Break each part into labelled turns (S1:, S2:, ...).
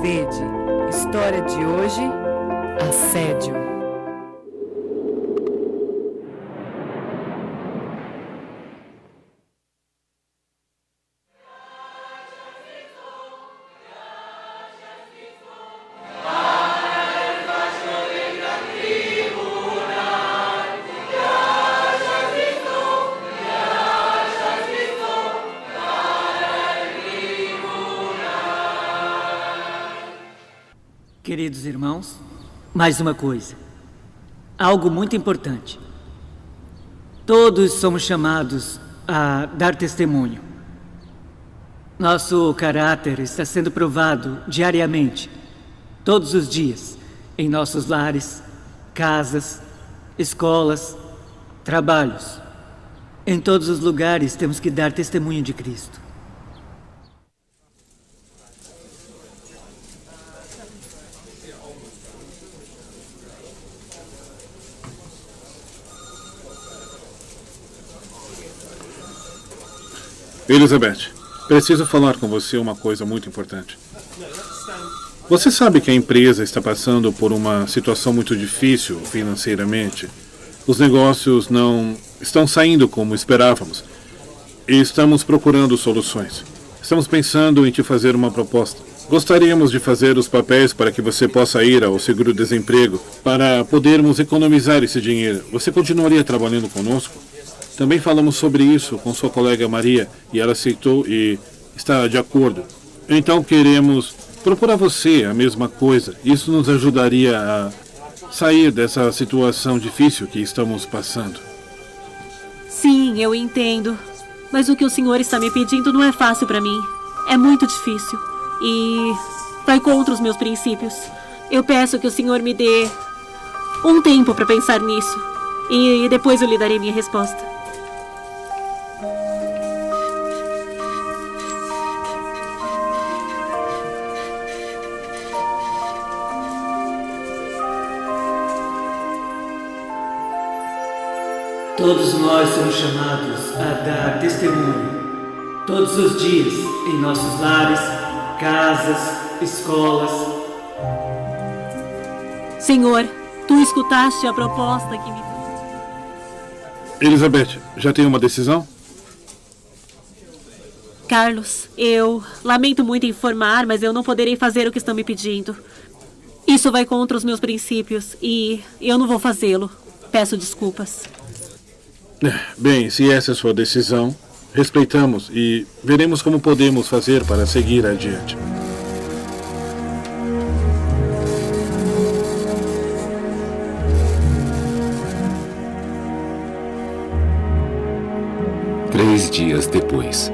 S1: Vede, história de hoje, assédio.
S2: Queridos irmãos, mais uma coisa. Algo muito importante. Todos somos chamados a dar testemunho. Nosso caráter está sendo provado diariamente, todos os dias, em nossos lares, casas, escolas, trabalhos. Em todos os lugares temos que dar testemunho de Cristo.
S3: Elizabeth, preciso falar com você uma coisa muito importante. Você sabe que a empresa está passando por uma situação muito difícil financeiramente. Os negócios não estão saindo como esperávamos. E estamos procurando soluções. Estamos pensando em te fazer uma proposta. Gostaríamos de fazer os papéis para que você possa ir ao seguro-desemprego, para podermos economizar esse dinheiro. Você continuaria trabalhando conosco? Também falamos sobre isso com sua colega Maria e ela aceitou e está de acordo. Então queremos propor a você a mesma coisa. Isso nos ajudaria a sair dessa situação difícil que estamos passando.
S4: Sim, eu entendo. Mas o que o senhor está me pedindo não é fácil para mim. É muito difícil. E vai contra os meus princípios. Eu peço que o senhor me dê um tempo para pensar nisso. E depois eu lhe darei minha resposta.
S2: Todos nós somos chamados a dar testemunho, todos os dias, em nossos lares, casas, escolas.
S4: Senhor, tu escutaste a proposta que me...
S3: Elizabeth, já tem uma decisão?
S4: Carlos, eu lamento muito informar, mas eu não poderei fazer o que estão me pedindo. Isso vai contra os meus princípios e eu não vou fazê-lo. Peço desculpas.
S3: Bem, se essa é a sua decisão, respeitamos e veremos como podemos fazer para seguir adiante.
S5: Três dias depois.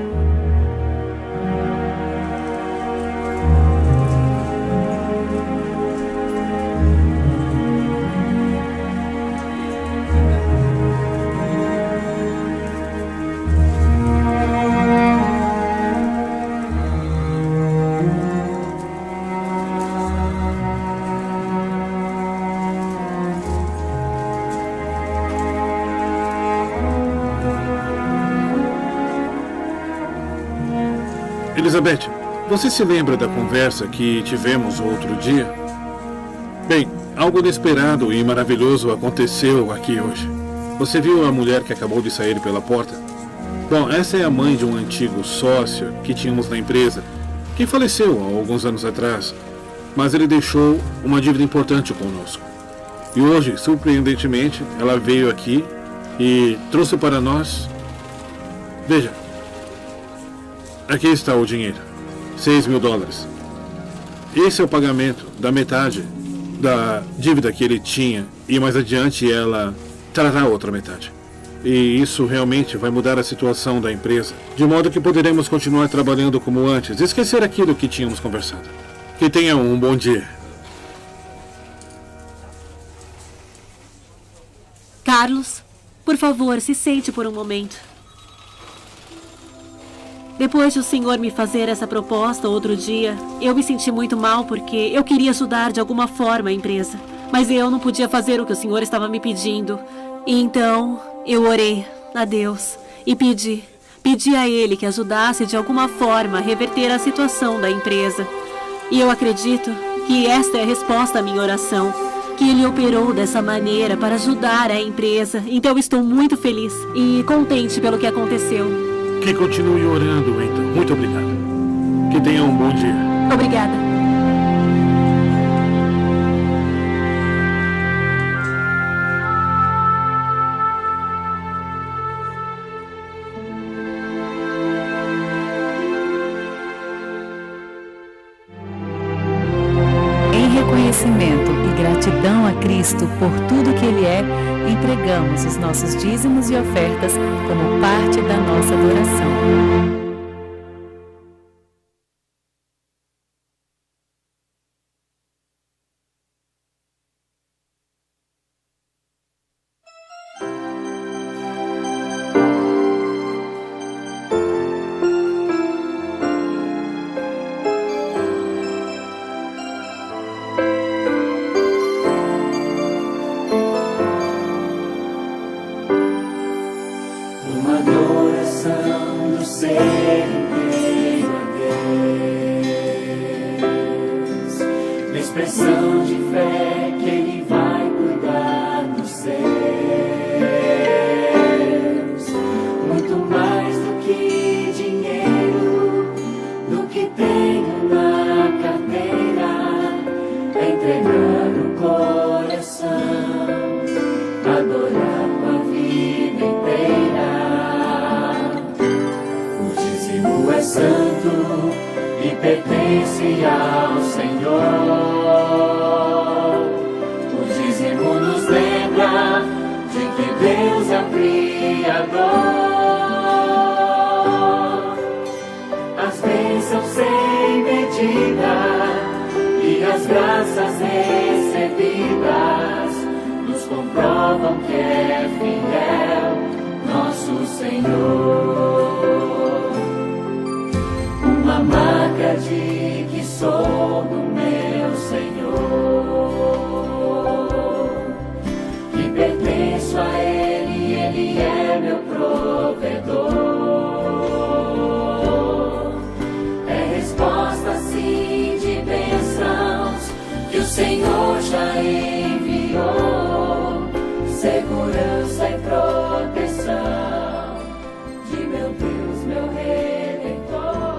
S3: Elizabeth, você se lembra da conversa que tivemos outro dia? Bem, algo inesperado e maravilhoso aconteceu aqui hoje. Você viu a mulher que acabou de sair pela porta? Bom, essa é a mãe de um antigo sócio que tínhamos na empresa, que faleceu há alguns anos atrás, mas ele deixou uma dívida importante conosco. E hoje, surpreendentemente, ela veio aqui e trouxe para nós... Veja, aqui está o dinheiro, $6.000. Esse é o pagamento da metade da dívida que ele tinha e mais adiante ela trará outra metade. E isso realmente vai mudar a situação da empresa, de modo que poderemos continuar trabalhando como antes, esquecer aquilo que tínhamos conversado. Que tenha um bom dia.
S4: Carlos, por favor, se sente por um momento. Depois de o senhor me fazer essa proposta outro dia, eu me senti muito mal porque eu queria ajudar de alguma forma a empresa. Mas eu não podia fazer o que o senhor estava me pedindo. E então eu orei a Deus e pedi a ele que ajudasse de alguma forma a reverter a situação da empresa. E eu acredito que esta é a resposta à minha oração, que Ele operou dessa maneira para ajudar a empresa. Então estou muito feliz e contente pelo que aconteceu.
S3: Que continue orando, então. Muito obrigado. Que tenha um bom dia.
S4: Obrigada.
S1: Reconhecimento e gratidão a Cristo por tudo que Ele é, entregamos os nossos dízimos e ofertas como parte da nossa adoração.
S6: Expressão de fé que Ele vai cuidar dos seus, muito mais do que dinheiro, do que tenho na carteira, é entregar o coração, adorar com a vida inteira. O dízimo é santo e pertence ao Senhor. O dízimo nos lembra de que Deus é o Criador. As bênçãos sem medida e as graças recebidas nos comprovam que é fiel nosso Senhor. Uma marca de que sou do meu Senhor, que pertenço a Ele, Ele é meu provedor. É resposta sim de bênçãos que o Senhor já enviou, segurança e proteção de meu Deus, meu Redentor.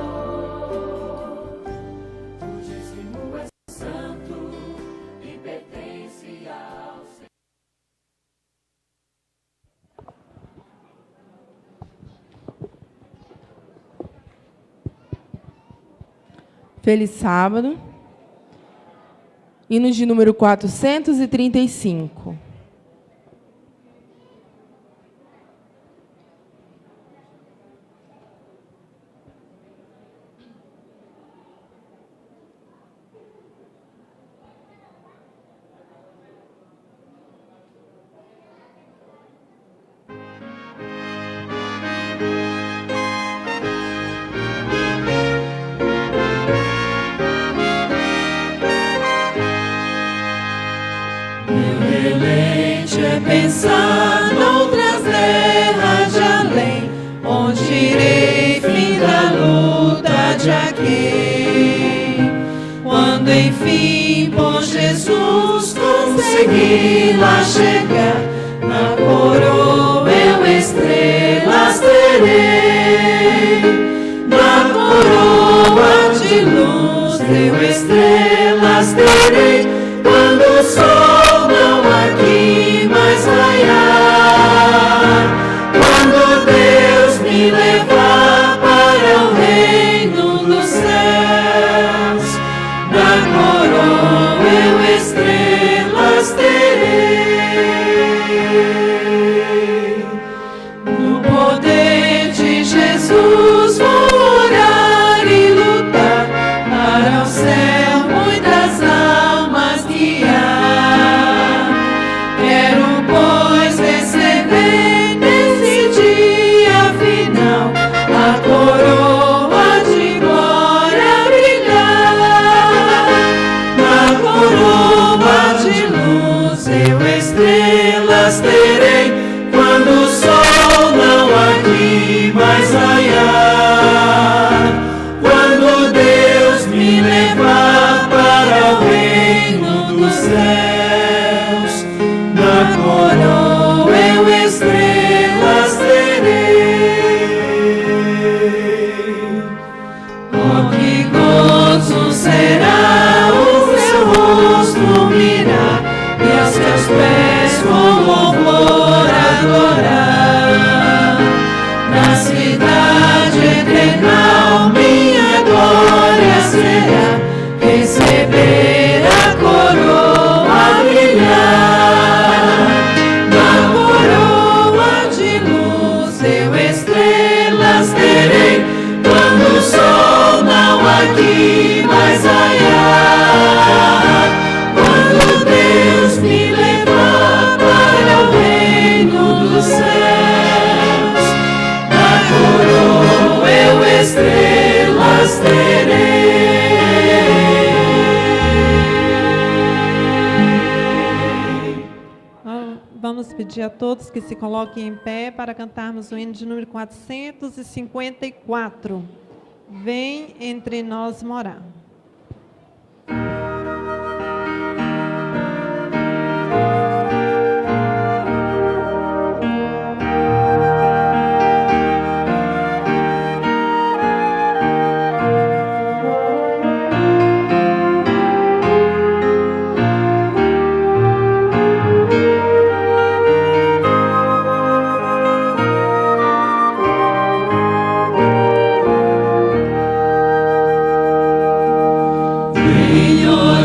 S7: Feliz sábado. Hino de número 435.
S6: Pensar noutras terras de além, onde irei fim da luta de aqui. Quando enfim por Jesus conseguir lá chegar, na coroa eu estrelas terei. Na coroa de luz eu estrelas terei. Quando o sol não aqui mais raiar, quando Deus me levar para o reino dos céus, na coroa eu estrelas terei. No poder de Jesus vou orar e lutar para o céu muitas almas guiar. Quero, pois, receber nesse dia final a coroa de glória brilhar. Na coroa de luz eu estrelas terei, quando o sol não aqui mais raiar, quando Deus me levar
S8: pedir a todos que se coloquem em pé para cantarmos o hino de número 454. Vem entre nós morar.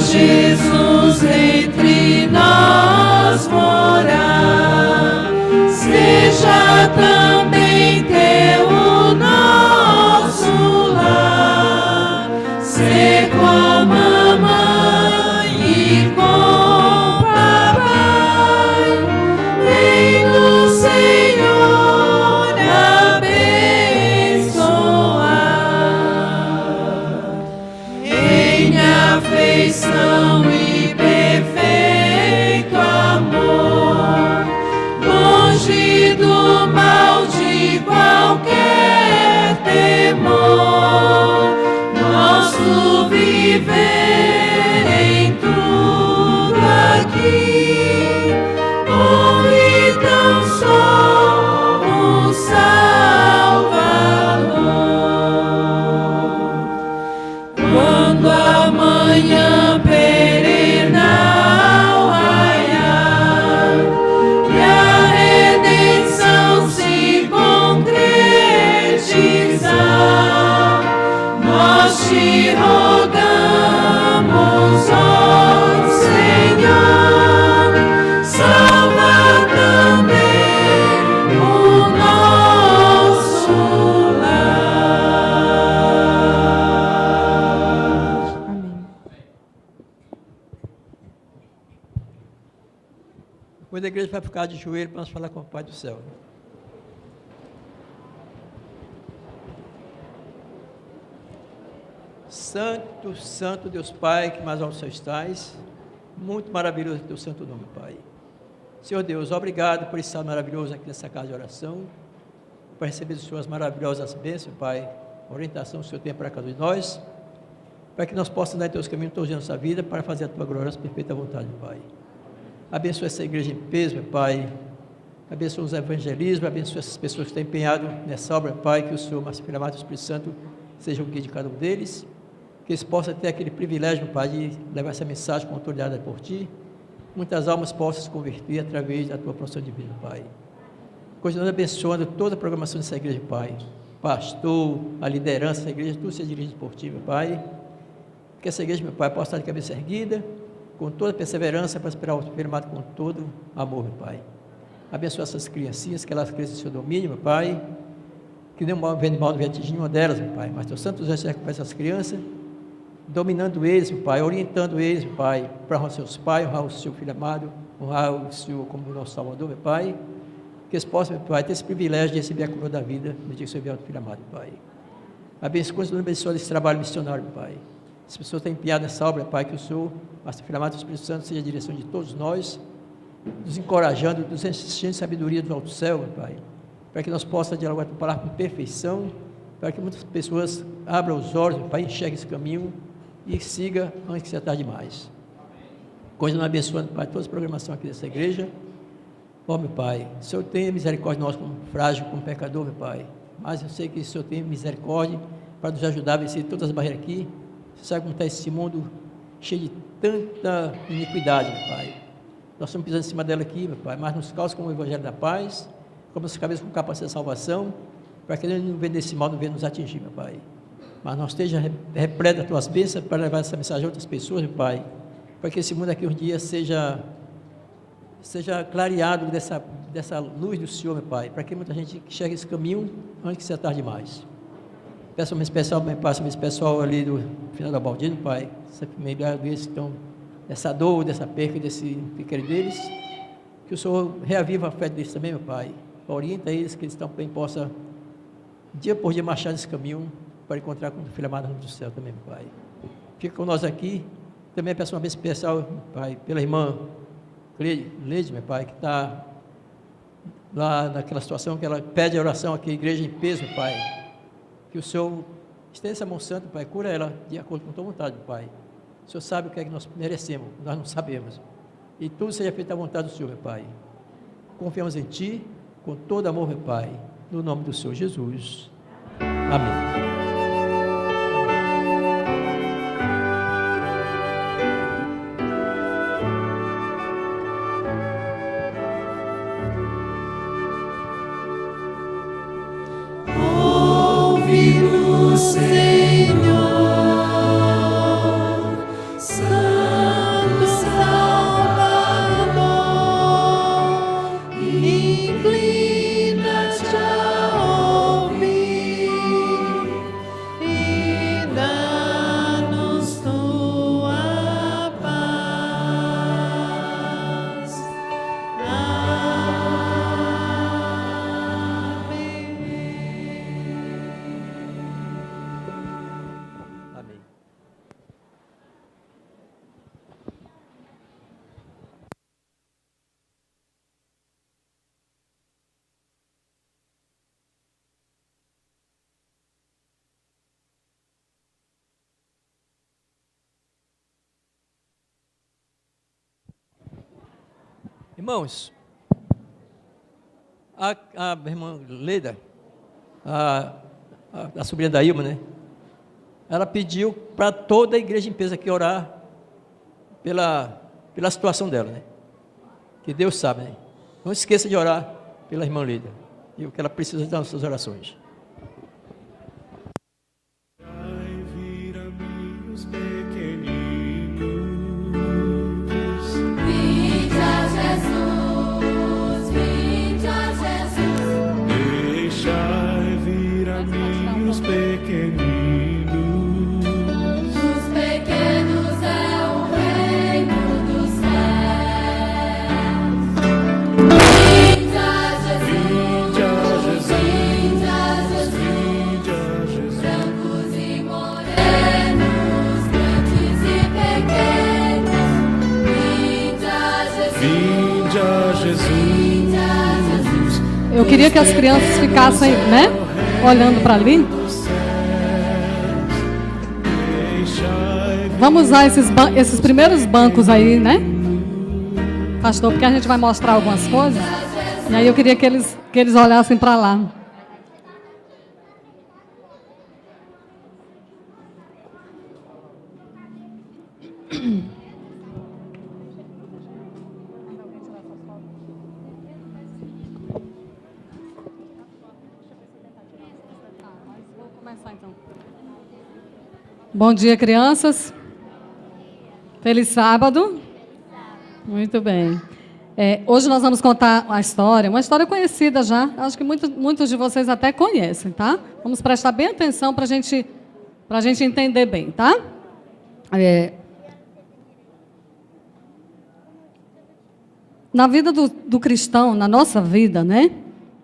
S6: Jesus, entre nós morar, seja também teu o nosso lar, ser como a mãe e com papai, vem do Senhor abençoar, em afeição e perfeito amor, longe do mal de qualquer temor, nosso viver em tudo aqui, honre tão só o Salvador. Quando amanhã perenal raiar e a redenção se concretizar, nós te rogamos, ó Senhor, salva também o nosso lar.
S7: Amém.
S9: Depois a igreja vai ficar de joelho para nós falar com o Pai do céu. Santo, Santo Deus Pai, que mais alto céu estás, muito maravilhoso é teu santo nome, Pai. Senhor Deus, obrigado por estar maravilhoso aqui nessa casa de oração, por receber as suas maravilhosas bênçãos, Pai, a orientação que o Senhor tem para cada um de nós, para que nós possamos dar em teus caminhos todos os dias da nossa vida, para fazer a tua gloriosa e perfeita vontade, Pai. Abençoa essa igreja em peso, meu Pai. Abençoa os evangelismos, abençoa essas pessoas que estão empenhadas nessa obra, Pai, que o Senhor, mas Filho amado, o Espírito Santo, seja o guia de cada um deles, que eles possam ter aquele privilégio, Pai, de levar essa mensagem com autoridade por Ti, muitas almas possam se converter através da Tua profissão divina, Pai. Continuando abençoando toda a programação dessa igreja, Pai, pastor, a liderança dessa igreja, tudo seja dirigido por Ti, meu Pai, que essa igreja, meu Pai, possa estar de cabeça erguida, com toda perseverança, para esperar o Filho amado com todo amor, meu Pai. Abençoa essas criancinhas, que elas cresçam em seu domínio, meu Pai, que nenhum mal não venha atingir nenhuma delas, meu Pai, mas Teu Santo Deus recupera essas crianças, dominando eles, meu Pai, orientando eles, meu Pai, para honrar seus pais, honrar o seu Filho amado, honrar o Senhor como nosso Salvador, meu Pai, que eles possam, meu Pai, ter esse privilégio de receber a coroa da vida, no dia que o Senhor vier ao Filho amado, meu Pai. Abençoa esse trabalho missionário, meu Pai. As pessoas estão empenhadas nessa obra, Pai, que o Senhor, mas Filho amado, o Espírito Santo, seja a direção de todos nós, nos encorajando, nos enchendo de sabedoria do alto céu, meu Pai, para que nós possamos dialogar a Tua palavra com perfeição, para que muitas pessoas abram os olhos, meu Pai, enxerguem esse caminho e siga antes que seja tarde demais. Continuando abençoando, Pai, toda a programação aqui dessa igreja. Ó, meu Pai, o Senhor tenha misericórdia de nós como frágil, como pecador, meu Pai, mas eu sei que o Senhor tem misericórdia para nos ajudar a vencer todas as barreiras aqui. Você sabe como está esse mundo cheio de tanta iniquidade, meu Pai. Nós estamos pisando em cima dela aqui, meu Pai, mas nos causa como o Evangelho da Paz, como as cabeças com capacidade de salvação, para que ele não venha desse mal, não venha nos atingir, meu Pai. Mas nós esteja repleto das tuas bênçãos para levar essa mensagem a outras pessoas, meu Pai, para que esse mundo aqui um dia seja clareado dessa luz do Senhor, meu Pai, para que muita gente enxergue esse caminho antes que seja tarde demais. Peço uma especial, meu Pai, esse pessoal ali do final da Baldino, Pai, essa família deles que estão dessa dor, dessa perca, desse pequeno deles, que o Senhor reaviva a fé deles também, meu Pai, orienta eles, que eles também possam, dia por dia, marchar nesse caminho, para encontrar com o Filho amado do céu também, meu Pai. Fica com nós aqui, também peço uma vez especial, Pai, pela irmã Leide, meu Pai, que está lá naquela situação que ela pede a oração aqui, igreja em peso, Pai. Que o Senhor estenda essa mão santa, Pai, cura ela de acordo com a tua vontade, Pai. O Senhor sabe o que é que nós merecemos, nós não sabemos. E tudo seja feito à vontade do Senhor, meu Pai. Confiamos em Ti, com todo amor, meu Pai, no nome do Senhor Jesus. Amém.
S6: Ouve-nos, Senhor, Santo Salvador, inclina-te a ouvir e dá-nos tua paz.
S9: Amém. Irmãos, a irmã Leda, a sobrinha da Ilma, né? Ela pediu para toda a igreja em peso aqui orar pela situação dela, né? Que Deus sabe, né? Não esqueça de orar pela irmã Leda e o que ela precisa das nossas orações.
S6: Vinde a Jesus, vinde a Jesus.
S10: Deixai vir a mim os pequeninos.
S6: Dos pequenos é o reino dos céus. Vinde a Jesus, vinde a Jesus,
S10: Vinde a Jesus.
S6: brancos e morenos, grandes e pequenos. Vinde a Jesus,
S10: Vinde a Jesus.
S6: vinde a Jesus.
S11: Eu queria que as crianças ficassem, né, olhando para ali. Vamos usar esses primeiros bancos aí, né, pastor, porque a gente vai mostrar algumas coisas. E aí eu queria que eles olhassem para lá. Bom dia, crianças. Feliz sábado. Muito bem. Hoje nós vamos contar uma história conhecida já. Acho que muitos de vocês até conhecem, tá? Vamos prestar bem atenção para a gente entender bem, tá? Na vida do cristão, na nossa vida, né?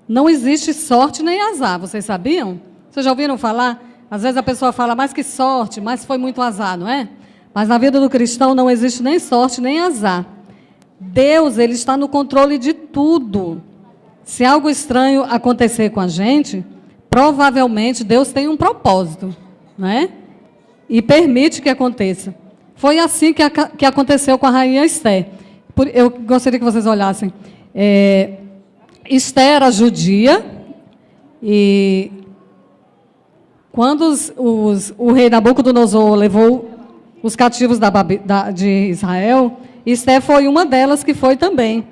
S11: Não existe sorte nem azar. Vocês sabiam? Vocês já ouviram falar? Às vezes a pessoa fala, mas que sorte, mas foi muito azar, não é? Mas na vida do cristão não existe nem sorte, nem azar. Deus, Ele está no controle de tudo. Se algo estranho acontecer com a gente, provavelmente Deus tem um propósito, né? E permite que aconteça. Foi assim que aconteceu com a rainha Esther. Eu gostaria que vocês olhassem. Esther era judia e quando o rei Nabucodonosor levou os cativos de Israel, Esther foi uma delas que foi também.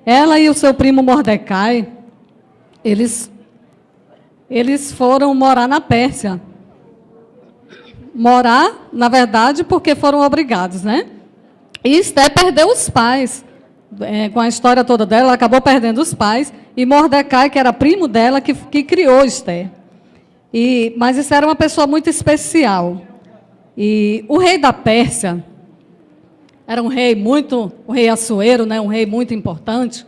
S11: Ela e o seu primo Mordecai, eles foram morar na Pérsia. Morar, na verdade, porque foram obrigados, né? E Esther perdeu os pais. Com a história toda dela, ela acabou perdendo os pais. E Mordecai, que era primo dela, que criou Esther. Mas isso era uma pessoa muito especial. E o rei da Pérsia era um rei Assuero, né, um rei muito importante.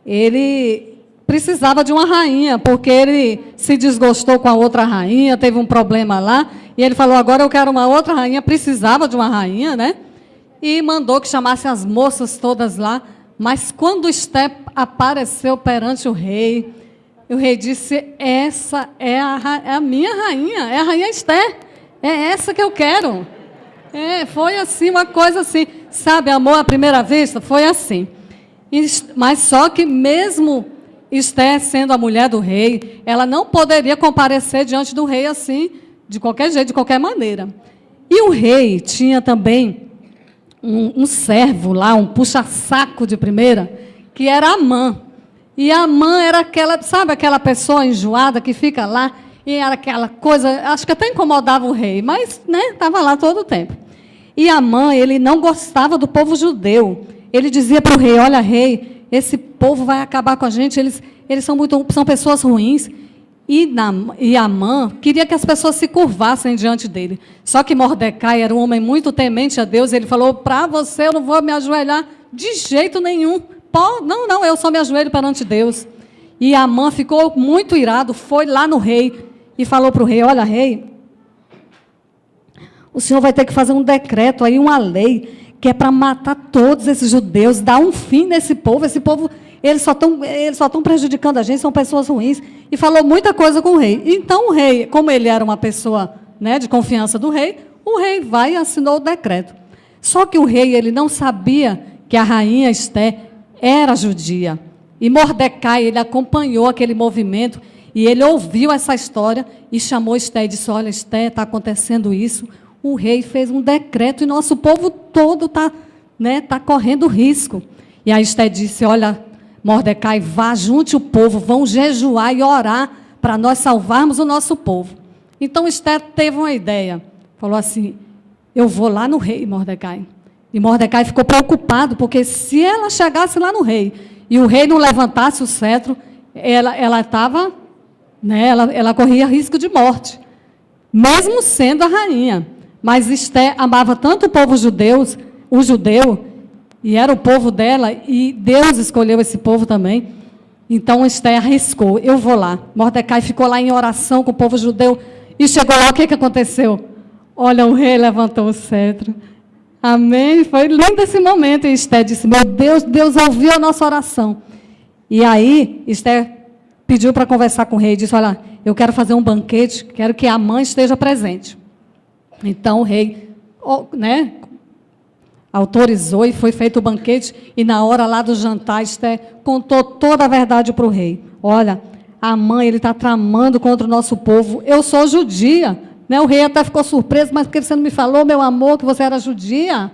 S11: Ele precisava de uma rainha, porque ele se desgostou com a outra rainha, teve um problema lá, e ele falou, agora eu quero uma outra rainha, precisava de uma rainha, né? E mandou que chamasse as moças todas lá. Mas quando Esther apareceu perante o rei. E o rei disse: essa é a minha rainha, é a rainha Esther. É essa que eu quero. Foi assim, uma coisa assim. Sabe, amor à primeira vista? Foi assim. Mas só que mesmo Esther sendo a mulher do rei, ela não poderia comparecer diante do rei assim, de qualquer jeito, de qualquer maneira. E o rei tinha também um servo lá, um puxa-saco de primeira, que era Amã. E Amã era aquela, sabe, aquela pessoa enjoada que fica lá, e era aquela coisa, acho que até incomodava o rei, mas, estava lá todo o tempo. E Amã, ele não gostava do povo judeu. Ele dizia para o rei: olha, rei, esse povo vai acabar com a gente, eles são pessoas ruins. E Amã queria que as pessoas se curvassem diante dele. Só que Mordecai era um homem muito temente a Deus. Ele falou: para você eu não vou me ajoelhar de jeito nenhum. Não, eu só me ajoelho perante Deus. E Amã ficou muito irado, foi lá no rei e falou para o rei: olha, rei, o senhor vai ter que fazer um decreto aí, uma lei, que é para matar todos esses judeus, dar um fim nesse povo. Esse povo, eles só estão prejudicando a gente, são pessoas ruins. E falou muita coisa com o rei. Então o rei, como ele era uma pessoa, de confiança do rei, o rei vai e assinou o decreto. Só que o rei, ele não sabia que a rainha Esther era judia. E Mordecai, ele acompanhou aquele movimento e ele ouviu essa história e chamou Esther e disse: olha, Esther, está acontecendo isso. O rei fez um decreto e nosso povo todo está correndo risco. E a Esther disse: olha, Mordecai, vá, junte o povo, vão jejuar e orar para nós salvarmos o nosso povo. Então Esther teve uma ideia. Falou assim: eu vou lá no rei, Mordecai. E Mordecai ficou preocupado, porque se ela chegasse lá no rei e o rei não levantasse o cetro, ela estava, ela corria risco de morte, mesmo sendo a rainha. Mas Esther amava tanto o povo o judeu, e era o povo dela, e Deus escolheu esse povo também. Então Esther arriscou: eu vou lá. Mordecai ficou lá em oração com o povo judeu, e chegou lá, o que aconteceu? Olha, o rei levantou o cetro. Amém? Foi lindo esse momento. E Esther disse: meu Deus, Deus ouviu a nossa oração. E aí Esther pediu para conversar com o rei, disse: olha, eu quero fazer um banquete, quero que a mãe esteja presente. Então o rei, autorizou e foi feito o banquete. E na hora lá do jantar, Esther contou toda a verdade para o rei. Olha, a mãe, ele está tramando contra o nosso povo. Eu sou judia. O rei até ficou surpreso: mas por que você não me falou, meu amor, que você era judia?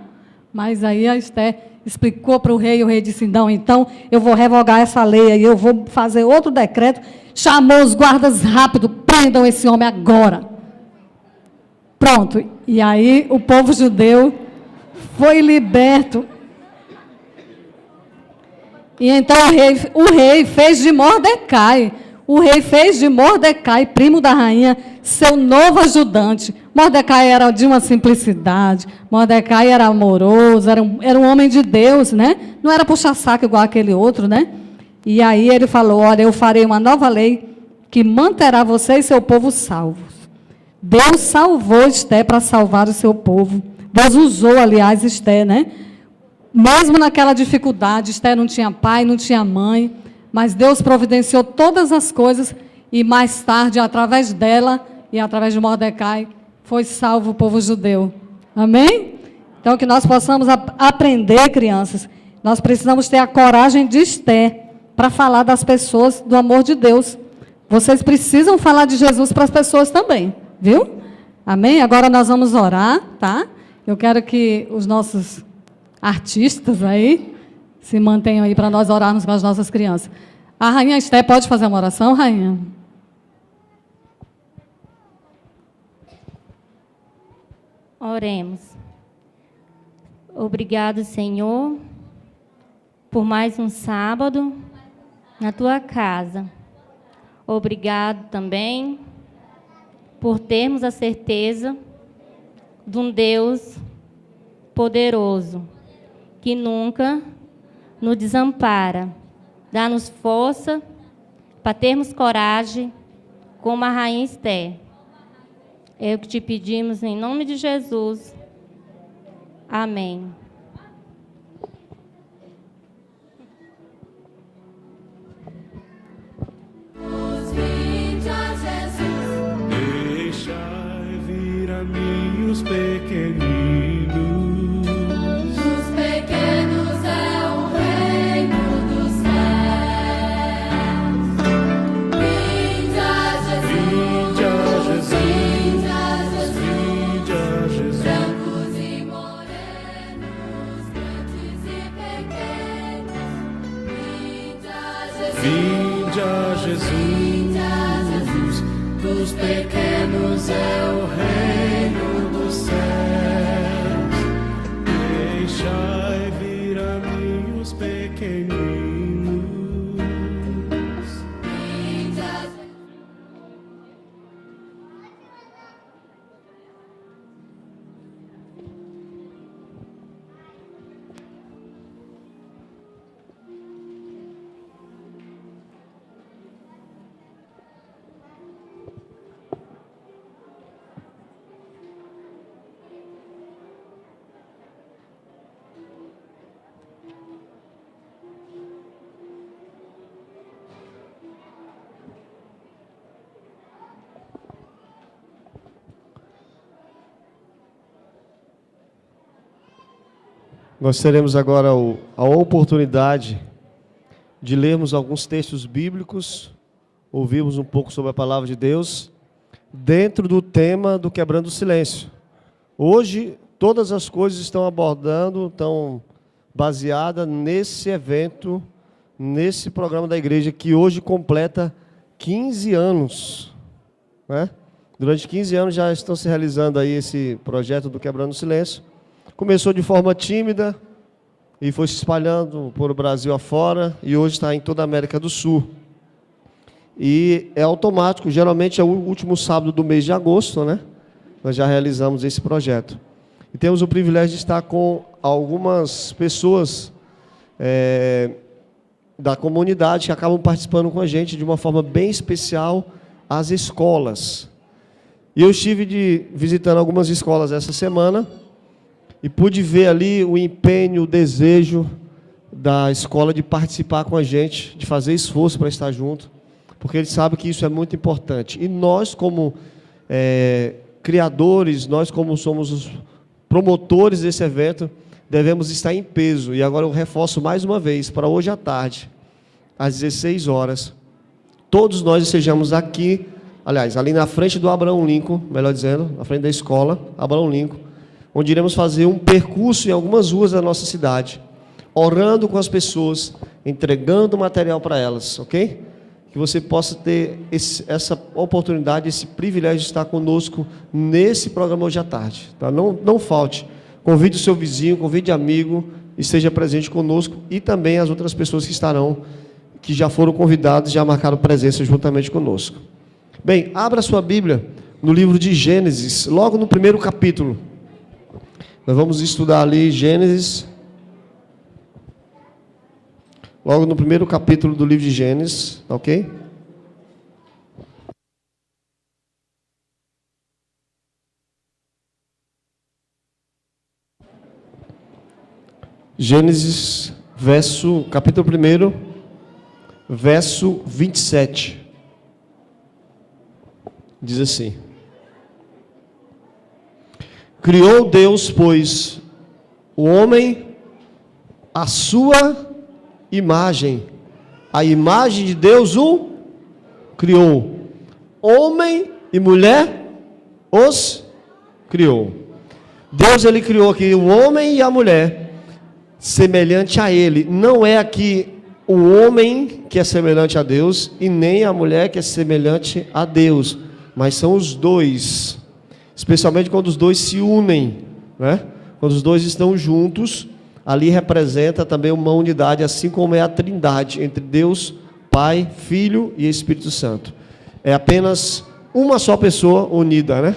S11: Mas aí a Esther explicou para o rei, e o rei disse: não, então eu vou revogar essa lei aí, eu vou fazer outro decreto. Chamou os guardas rápido: prendam esse homem agora. Pronto. E aí o povo judeu foi liberto. E então o rei fez de Mordecai. O rei fez de Mordecai, primo da rainha, seu novo ajudante. Mordecai era de uma simplicidade. Mordecai era amoroso, era um homem de Deus, Não era puxa-saco igual aquele outro, E aí ele falou: olha, eu farei uma nova lei que manterá você e seu povo salvos. Deus salvou Esther para salvar o seu povo. Deus usou, aliás, Esther, Mesmo naquela dificuldade, Esther não tinha pai, não tinha mãe, mas Deus providenciou todas as coisas e mais tarde, através dela e através de Mordecai, foi salvo o povo judeu. Amém? Então, que nós possamos aprender, crianças. Nós precisamos ter a coragem de Esther para falar das pessoas do amor de Deus. Vocês precisam falar de Jesus para as pessoas também, viu? Amém? Agora nós vamos orar, tá? Eu quero que os nossos artistas aí se mantenham aí para nós orarmos com as nossas crianças. A rainha Esther pode fazer uma oração, rainha?
S12: Oremos. Obrigado, Senhor, por mais um sábado na tua casa. Obrigado também por termos a certeza de um Deus poderoso, que nunca nos desampara. Dá-nos força para termos coragem, como a rainha Esther. É o que te pedimos em nome de Jesus. Amém.
S10: dos pequenos é o reino dos céus. Deixai vir a mim os pequeninos.
S13: Nós teremos agora a oportunidade de lermos alguns textos bíblicos, ouvirmos um pouco sobre a palavra de Deus, dentro do tema do Quebrando o Silêncio. Hoje, todas as coisas estão baseadas nesse evento, nesse programa da igreja, que hoje completa 15 anos. Né? Durante 15 anos já estão se realizando aí esse projeto do Quebrando o Silêncio. Começou de forma tímida e foi se espalhando por o Brasil afora e hoje está em toda a América do Sul. E é automático, geralmente é o último sábado do mês de agosto, né? Nós já realizamos esse projeto. E temos o privilégio de estar com algumas pessoas da comunidade que acabam participando com a gente de uma forma bem especial, as escolas. E eu estive visitando algumas escolas essa semana, e pude ver ali o empenho, o desejo da escola de participar com a gente, de fazer esforço para estar junto, porque eles sabem que isso é muito importante. E nós, como criadores, nós, como somos os promotores desse evento, devemos estar em peso. E agora eu reforço mais uma vez, para hoje à tarde, às 16 horas, todos nós estejamos aqui, aliás, ali na frente do Abraham Lincoln, melhor dizendo, na frente da escola, Abraham Lincoln, onde iremos fazer um percurso em algumas ruas da nossa cidade, orando com as pessoas, entregando material para elas, ok? Que você possa ter essa oportunidade, esse privilégio de estar conosco nesse programa hoje à tarde. Tá? Não falte. Convide o seu vizinho, convide amigo, esteja presente conosco e também as outras pessoas que já foram convidadas, já marcaram presença juntamente conosco. Bem, abra sua Bíblia no livro de Gênesis, logo no primeiro capítulo. Nós vamos estudar ali Gênesis, logo no primeiro capítulo do livro de Gênesis, ok? Gênesis, capítulo 1, verso 27. Diz assim: Criou Deus, pois, o homem à sua imagem. A imagem de Deus o criou. Homem e mulher os criou. Deus, ele criou aqui o homem e a mulher semelhante a ele. Não é aqui o homem que é semelhante a Deus e nem a mulher que é semelhante a Deus, mas são os dois. Especialmente quando os dois se unem, né? Quando os dois estão juntos, ali representa também uma unidade, assim como é a trindade entre Deus, Pai, Filho e Espírito Santo. É apenas uma só pessoa unida, né?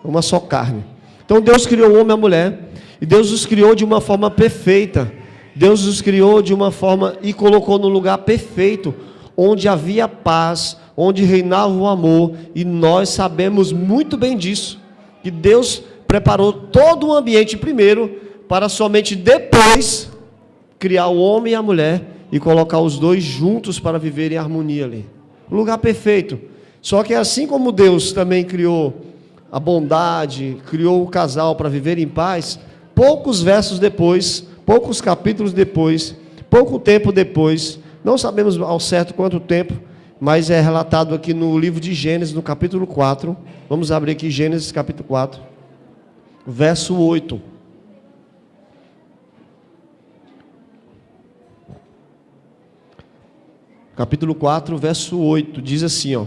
S13: Uma só carne. Então Deus criou o homem e a mulher, e Deus os criou de uma forma perfeita. Deus os criou de uma forma e colocou no lugar perfeito, onde havia paz, onde reinava o amor, e nós sabemos muito bem disso. Que Deus preparou todo o ambiente primeiro, para somente depois criar o homem e a mulher e colocar os dois juntos para viver em harmonia ali. Um lugar perfeito. Só que assim como Deus também criou a bondade, criou o casal para viver em paz, poucos versos depois, poucos capítulos depois, pouco tempo depois, não sabemos ao certo quanto tempo, mas é relatado aqui no livro de Gênesis, no capítulo 4. Vamos abrir aqui Gênesis capítulo 4, verso 8. Capítulo 4, verso 8, diz assim, ó: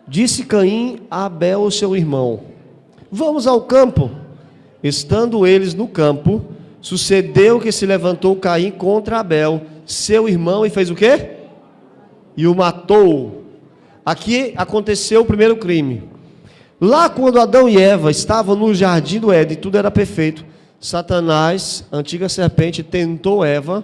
S13: Disse Caim a Abel, seu irmão: vamos ao campo. Estando eles no campo, sucedeu que se levantou Caim contra Abel, seu irmão, e fez o quê? E o matou. Aqui aconteceu o primeiro crime. Lá quando Adão e Eva estavam no jardim do Éden, tudo era perfeito, Satanás, a antiga serpente, tentou Eva,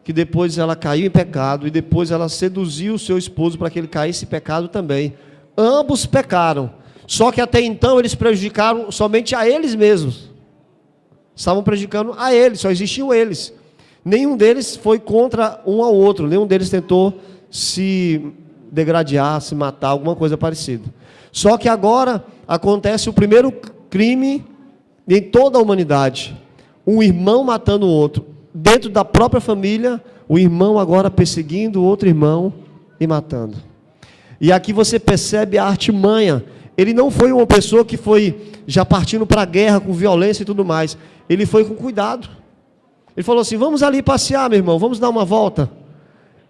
S13: que depois ela caiu em pecado, e depois ela seduziu o seu esposo para que ele caísse em pecado também. Ambos pecaram, só que até então eles prejudicaram somente a eles mesmos. Estavam prejudicando a eles, só existiam eles. Nenhum deles foi contra um ao outro, nenhum deles tentou se degradar, se matar, alguma coisa parecida. Só que agora acontece o primeiro crime em toda a humanidade. Um irmão matando o outro. Dentro da própria família, o irmão agora perseguindo o outro irmão e matando. E aqui você percebe a artimanha. Ele não foi uma pessoa que foi já partindo para a guerra com violência e tudo mais. Ele foi com cuidado. Ele falou assim: vamos ali passear, meu irmão, vamos dar uma volta.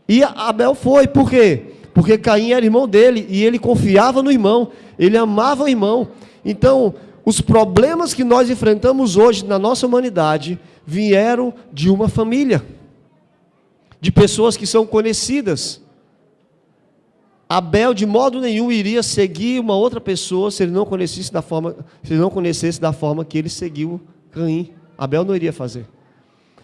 S13: E Abel foi, por quê? Porque Caim era irmão dele e ele confiava no irmão, ele amava o irmão. Então, os problemas que nós enfrentamos hoje na nossa humanidade vieram de uma família, de pessoas que são conhecidas. Abel de modo nenhum iria seguir uma outra pessoa se ele não conhecesse da forma que ele seguiu Caim. Abel não iria fazer.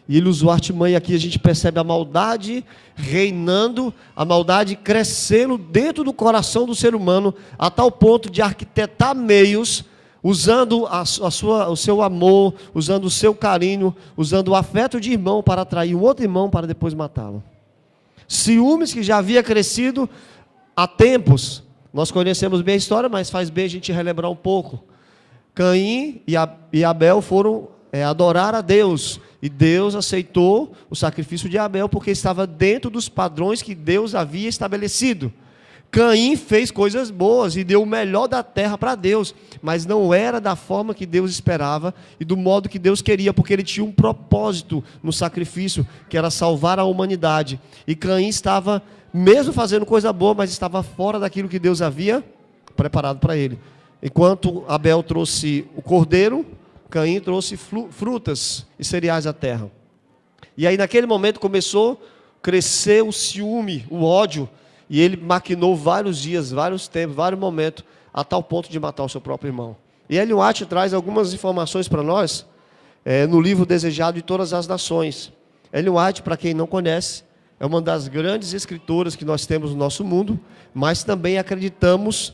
S13: E ele usou artimanha. Aqui a gente percebe a maldade reinando, a maldade crescendo dentro do coração do ser humano, a tal ponto de arquitetar meios, usando o seu amor, usando o seu carinho, usando o afeto de irmão para atrair um outro irmão para depois matá-lo. Ciúmes que já havia crescido há tempos. Nós conhecemos bem a história, mas faz bem a gente relembrar um pouco. Caim e Abel foram adorar a Deus, e Deus aceitou o sacrifício de Abel, porque estava dentro dos padrões que Deus havia estabelecido. Caim fez coisas boas e deu o melhor da terra para Deus, mas não era da forma que Deus esperava e do modo que Deus queria, porque ele tinha um propósito no sacrifício, que era salvar a humanidade. E Caim estava, mesmo fazendo coisa boa, mas estava fora daquilo que Deus havia preparado para ele. Enquanto Abel trouxe o cordeiro, Caim trouxe frutas e cereais à terra. E aí naquele momento começou a crescer o ciúme, o ódio, e ele maquinou vários dias, vários tempos, vários momentos, a tal ponto de matar o seu próprio irmão. E Ellen White traz algumas informações para nós, no livro Desejado de Todas as Nações. Ellen White, para quem não conhece, é uma das grandes escritoras que nós temos no nosso mundo, mas também acreditamos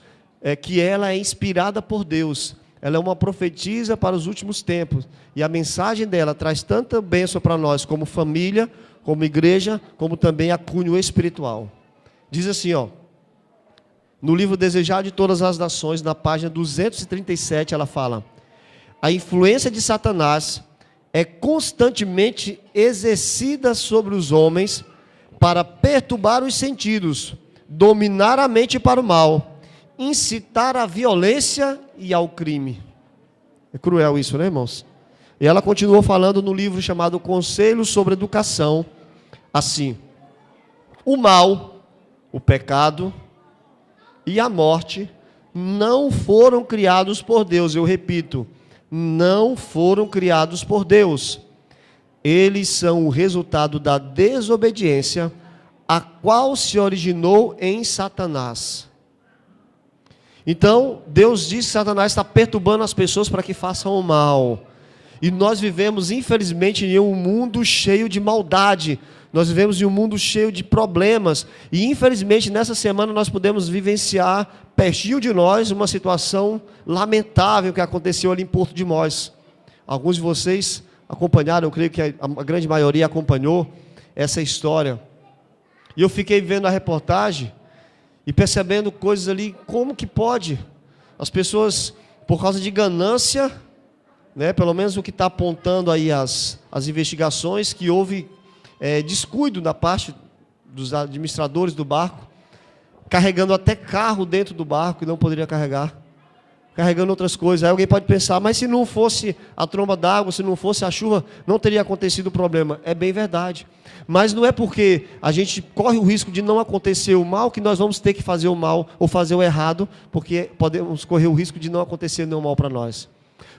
S13: que ela é inspirada por Deus. Ela é uma profetisa para os últimos tempos. E a mensagem dela traz tanta bênção para nós, como família, como igreja, como também a cunho espiritual. Diz assim, no livro Desejado de Todas as Nações, na página 237, ela fala: a influência de Satanás é constantemente exercida sobre os homens para perturbar os sentidos, dominar a mente para o mal, incitar à violência e ao crime. É cruel isso, né, irmãos? E ela continuou falando no livro chamado Conselhos sobre Educação, assim: o mal, o pecado e a morte não foram criados por Deus. Eu repito, não foram criados por Deus. Eles são o resultado da desobediência, a qual se originou em Satanás. Então, Deus diz que Satanás está perturbando as pessoas para que façam o mal. E nós vivemos, infelizmente, em um mundo cheio de maldade. Nós vivemos em um mundo cheio de problemas. E, infelizmente, nessa semana nós podemos vivenciar, pertinho de nós, uma situação lamentável que aconteceu ali em Porto de Mós. Alguns de vocês acompanharam, eu creio que a grande maioria acompanhou essa história. E eu fiquei vendo a reportagem e percebendo coisas ali, como que pode as pessoas, por causa de ganância, pelo menos o que está apontando aí as investigações, que houve descuido da parte dos administradores do barco, carregando até carro dentro do barco que não poderia carregar, carregando outras coisas. Aí alguém pode pensar, mas se não fosse a tromba d'água, se não fosse a chuva, não teria acontecido o problema. É bem verdade. Mas não é porque a gente corre o risco de não acontecer o mal que nós vamos ter que fazer o mal ou fazer o errado, porque podemos correr o risco de não acontecer nenhum mal para nós.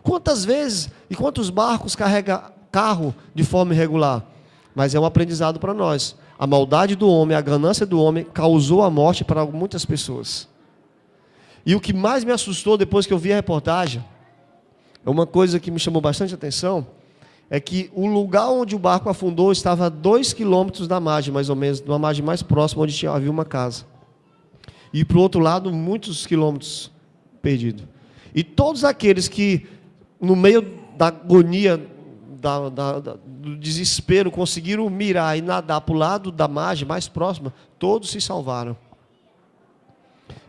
S13: Quantas vezes e quantos barcos carrega carro de forma irregular? Mas é um aprendizado para nós. A maldade do homem, a ganância do homem causou a morte para muitas pessoas. E o que mais me assustou depois que eu vi a reportagem, é uma coisa que me chamou bastante atenção, é que o lugar onde o barco afundou estava a 2 quilômetros da margem, mais ou menos, numa margem mais próxima, onde havia uma casa. E para o outro lado, muitos quilômetros perdidos. E todos aqueles que, no meio da agonia, do desespero, conseguiram mirar e nadar para o lado da margem mais próxima, todos se salvaram.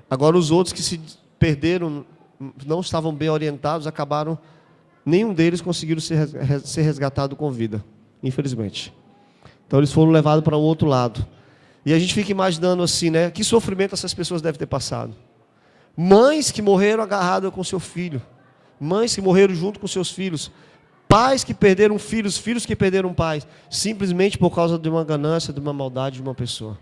S13: Agora, os outros que se perderam, não estavam bem orientados, acabaram, nenhum deles conseguiram ser resgatado com vida, infelizmente. Então, eles foram levados para o outro lado. E a gente fica imaginando assim, né? Que sofrimento essas pessoas devem ter passado. Mães que morreram agarradas com seu filho. Mães que morreram junto com seus filhos. Pais que perderam filhos, filhos que perderam pais. Simplesmente por causa de uma ganância, de uma maldade de uma pessoa.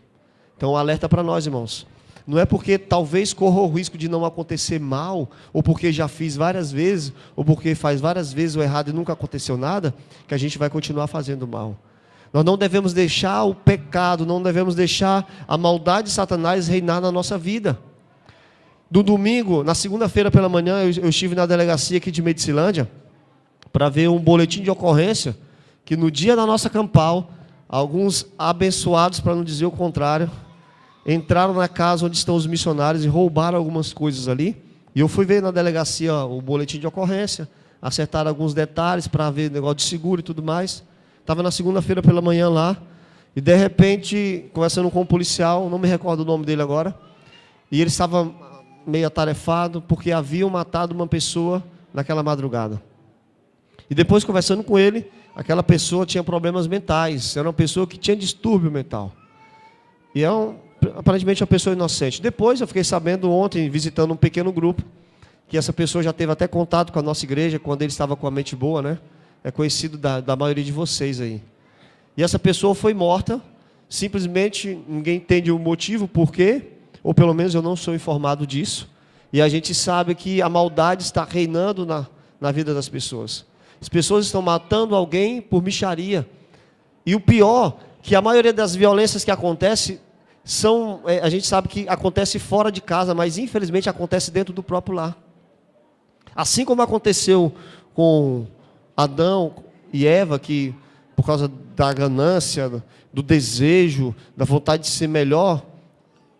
S13: Então, alerta para nós, irmãos. Não é porque talvez corra o risco de não acontecer mal, ou porque já fiz várias vezes, ou porque faz várias vezes o errado e nunca aconteceu nada, que a gente vai continuar fazendo mal. Nós não devemos deixar o pecado, não devemos deixar a maldade de Satanás reinar na nossa vida. Do domingo, na segunda-feira pela manhã, eu estive na delegacia aqui de Medicilândia, para ver um boletim de ocorrência, que no dia da nossa campal, alguns abençoados, para não dizer o contrário, entraram na casa onde estão os missionários e roubaram algumas coisas ali. E eu fui ver na delegacia o boletim de ocorrência, acertar alguns detalhes para ver negócio de seguro e tudo mais. Estava na segunda-feira pela manhã lá, e de repente, conversando com um policial, não me recordo o nome dele agora, e ele estava meio atarefado, porque haviam matado uma pessoa naquela madrugada. E depois, conversando com ele, aquela pessoa tinha problemas mentais, era uma pessoa que tinha distúrbio mental. E aparentemente uma pessoa inocente. Depois eu fiquei sabendo ontem, visitando um pequeno grupo, que essa pessoa já teve até contato com a nossa igreja, quando ele estava com a mente boa, né? É conhecido da maioria de vocês aí. E essa pessoa foi morta, simplesmente ninguém entende o motivo, por quê, ou pelo menos eu não sou informado disso. E a gente sabe que a maldade está reinando na vida das pessoas. As pessoas estão matando alguém por mixaria. E o pior, que a maioria das violências que acontecem, a gente sabe que acontece fora de casa, mas infelizmente acontece dentro do próprio lar. Assim como aconteceu com Adão e Eva, que por causa da ganância, do desejo, da vontade de ser melhor,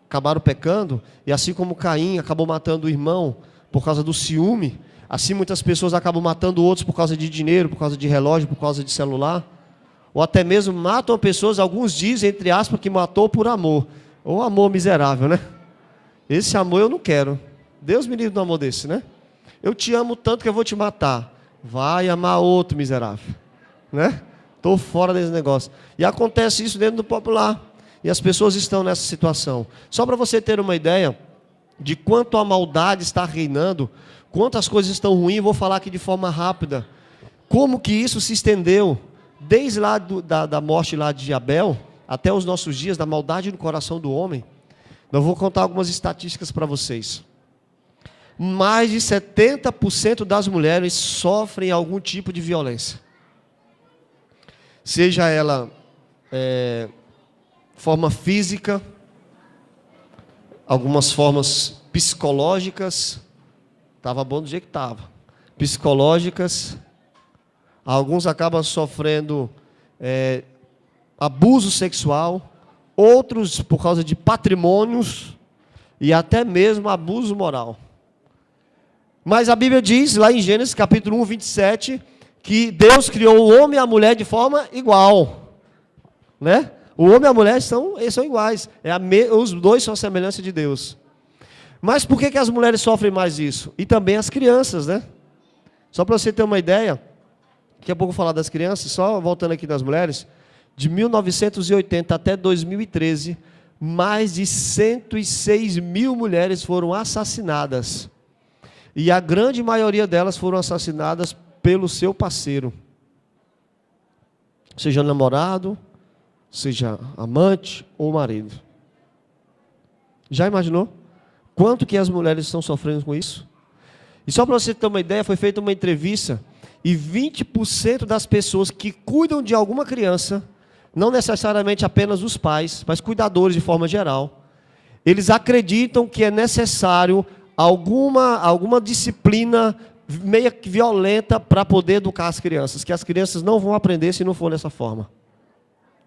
S13: acabaram pecando, e assim como Caim acabou matando o irmão por causa do ciúme, assim muitas pessoas acabam matando outros por causa de dinheiro, por causa de relógio, por causa de celular, ou até mesmo matam pessoas, alguns dizem, entre aspas, que matou por amor. Ou amor miserável, né? Esse amor eu não quero. Deus me livre de um amor desse, né? Eu te amo tanto que eu vou te matar. Vai amar outro miserável, né? Estou fora desse negócio. E acontece isso dentro do popular. E as pessoas estão nessa situação. Só para você ter uma ideia de quanto a maldade está reinando, quantas coisas estão ruins, vou falar aqui de forma rápida. Como que isso se estendeu desde lá da morte lá de Abel até os nossos dias, da maldade no coração do homem. Eu vou contar algumas estatísticas para vocês. Mais de 70% das mulheres sofrem algum tipo de violência. Seja ela forma física, algumas formas psicológicas, estava bom do jeito que estava, psicológicas, alguns acabam sofrendo abuso sexual, outros por causa de patrimônios e até mesmo abuso moral. Mas a Bíblia diz, lá em Gênesis capítulo 1, 27, que Deus criou o homem e a mulher de forma igual. Né? O homem e a mulher são iguais. Os dois são a semelhança de Deus. Mas por que as mulheres sofrem mais isso? E também as crianças, né? Só para você ter uma ideia, daqui a pouco eu vou falar das crianças, só voltando aqui nas mulheres, de 1980 até 2013, mais de 106 mil mulheres foram assassinadas. E a grande maioria delas foram assassinadas pelo seu parceiro. Seja namorado, seja amante ou marido. Já imaginou? Quanto que as mulheres estão sofrendo com isso? E só para você ter uma ideia, foi feita uma entrevista e 20% das pessoas que cuidam de alguma criança, não necessariamente apenas os pais, mas cuidadores de forma geral, eles acreditam que é necessário alguma disciplina meio que violenta para poder educar as crianças, que as crianças não vão aprender se não for dessa forma.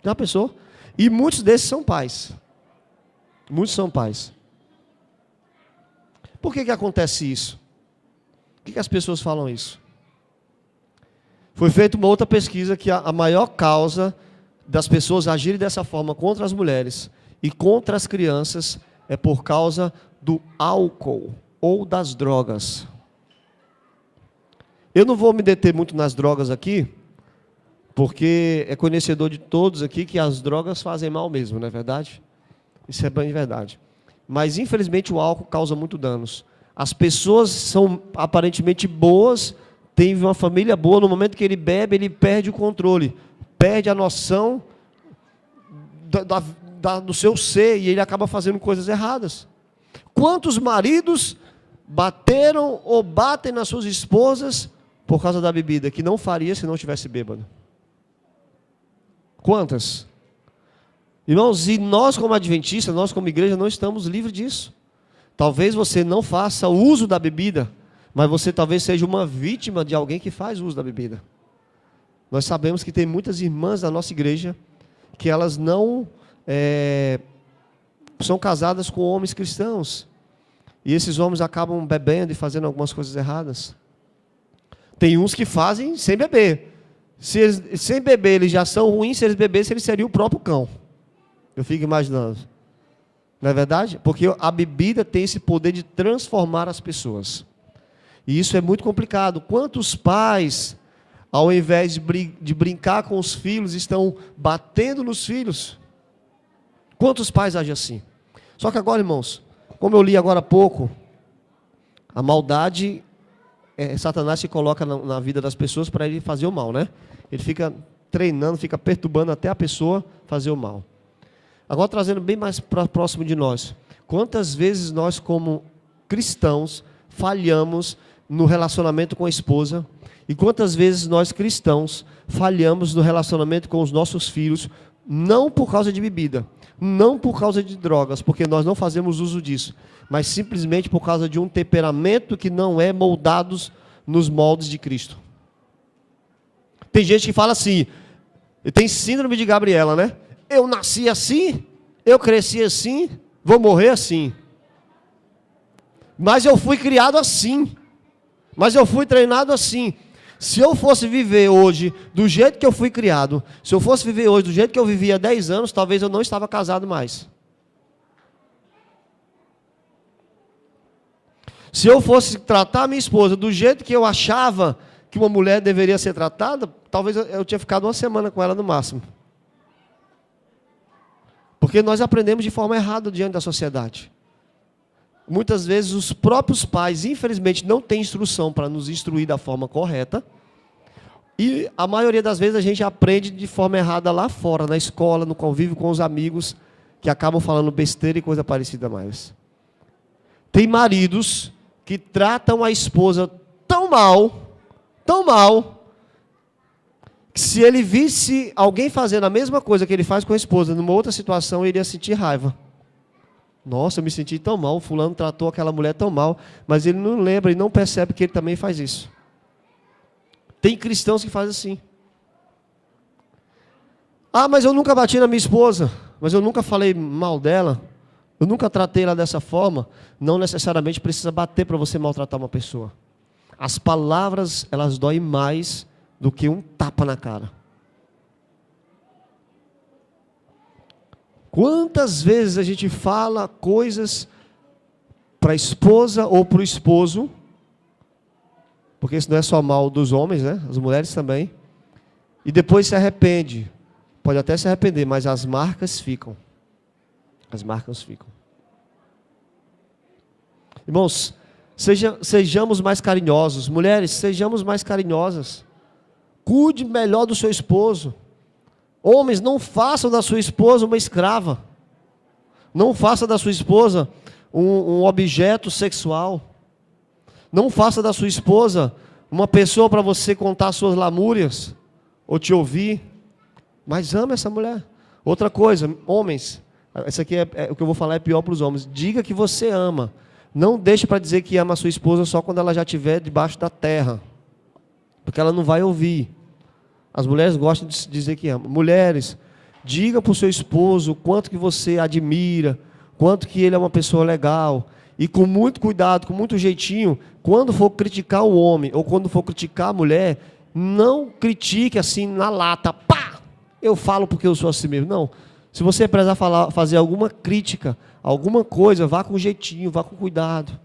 S13: Já pensou? E muitos desses são pais. Muitos são pais. Por que acontece isso? Por que as pessoas falam isso? Foi feita uma outra pesquisa que a maior causa das pessoas agirem dessa forma contra as mulheres e contra as crianças é por causa do álcool ou das drogas. Eu não vou me deter muito nas drogas aqui, porque é conhecedor de todos aqui que as drogas fazem mal mesmo, não é verdade? Isso é bem verdade. Mas, infelizmente, o álcool causa muito danos. As pessoas são aparentemente boas, têm uma família boa, no momento que ele bebe, ele perde o controle, perde a noção do seu ser, e ele acaba fazendo coisas erradas. Quantos maridos bateram ou batem nas suas esposas por causa da bebida, que não faria se não estivesse bêbado? Quantas? Irmãos, e nós como adventistas, nós como igreja, não estamos livres disso. Talvez você não faça uso da bebida, mas você talvez seja uma vítima de alguém que faz uso da bebida. Nós sabemos que tem muitas irmãs da nossa igreja que elas não são casadas com homens cristãos. E esses homens acabam bebendo e fazendo algumas coisas erradas. Tem uns que fazem sem beber. Se eles, sem beber, eles já são ruins, se eles bebessem, eles seriam o próprio cão. Eu fico imaginando. Não é verdade? Porque a bebida tem esse poder de transformar as pessoas. E isso é muito complicado. Quantos pais, ao invés de brincar com os filhos, estão batendo nos filhos? Quantos pais agem assim? Só que agora, irmãos, como eu li agora há pouco, a maldade, Satanás se coloca na vida das pessoas para ele fazer o mal, né? Ele fica treinando, fica perturbando até a pessoa fazer o mal. Agora, trazendo bem mais próximo de nós. Quantas vezes nós, como cristãos, falhamos no relacionamento com a esposa? E quantas vezes nós, cristãos, falhamos no relacionamento com os nossos filhos, não por causa de bebida, não por causa de drogas, porque nós não fazemos uso disso, mas simplesmente por causa de um temperamento que não é moldado nos moldes de Cristo. Tem gente que fala assim, tem síndrome de Gabriela, né? Eu nasci assim, eu cresci assim, vou morrer assim. Mas eu fui criado assim. Mas eu fui treinado assim. Se eu fosse viver hoje do jeito que eu fui criado, se eu fosse viver hoje do jeito que eu vivia há 10 anos, talvez eu não estava casado mais. Se eu fosse tratar minha esposa do jeito que eu achava que uma mulher deveria ser tratada, talvez eu tinha ficado uma semana com ela no máximo. Porque nós aprendemos de forma errada diante da sociedade. Muitas vezes os próprios pais, infelizmente, não têm instrução para nos instruir da forma correta. E a maioria das vezes a gente aprende de forma errada lá fora, na escola, no convívio com os amigos, que acabam falando besteira e coisa parecida mais. Tem maridos que tratam a esposa tão mal, que se ele visse alguém fazendo a mesma coisa que ele faz com a esposa, numa outra situação, ele iria sentir raiva. Nossa, eu me senti tão mal, o fulano tratou aquela mulher tão mal, mas ele não lembra e não percebe que ele também faz isso. Tem cristãos que fazem assim. Ah, mas eu nunca bati na minha esposa, mas eu nunca falei mal dela, eu nunca tratei ela dessa forma. Não necessariamente precisa bater para você maltratar uma pessoa. As palavras, elas doem mais do que um tapa na cara. Quantas vezes a gente fala coisas para a esposa ou para o esposo, porque isso não é só mal dos homens, né? As mulheres também, e depois se arrepende. Pode até se arrepender, mas as marcas ficam. As marcas ficam. Irmãos, Sejamos mais carinhosos. Mulheres, sejamos mais carinhosas. Cuide melhor do seu esposo. Homens, não façam da sua esposa uma escrava. Não faça da sua esposa um objeto sexual. Não faça da sua esposa uma pessoa para você contar suas lamúrias ou te ouvir. Mas ame essa mulher. Outra coisa, homens, isso aqui o que eu vou falar é pior para os homens. Diga que você ama. Não deixe para dizer que ama a sua esposa só quando ela já estiver debaixo da terra. Porque ela não vai ouvir. As mulheres gostam de dizer que ama. Mulheres, diga para o seu esposo o quanto que você admira, quanto que ele é uma pessoa legal. E com muito cuidado, com muito jeitinho, quando for criticar o homem ou quando for criticar a mulher, não critique assim na lata. Pá! Eu falo porque eu sou assim mesmo. Não. Se você precisar fazer alguma crítica, alguma coisa, vá com jeitinho, vá com cuidado.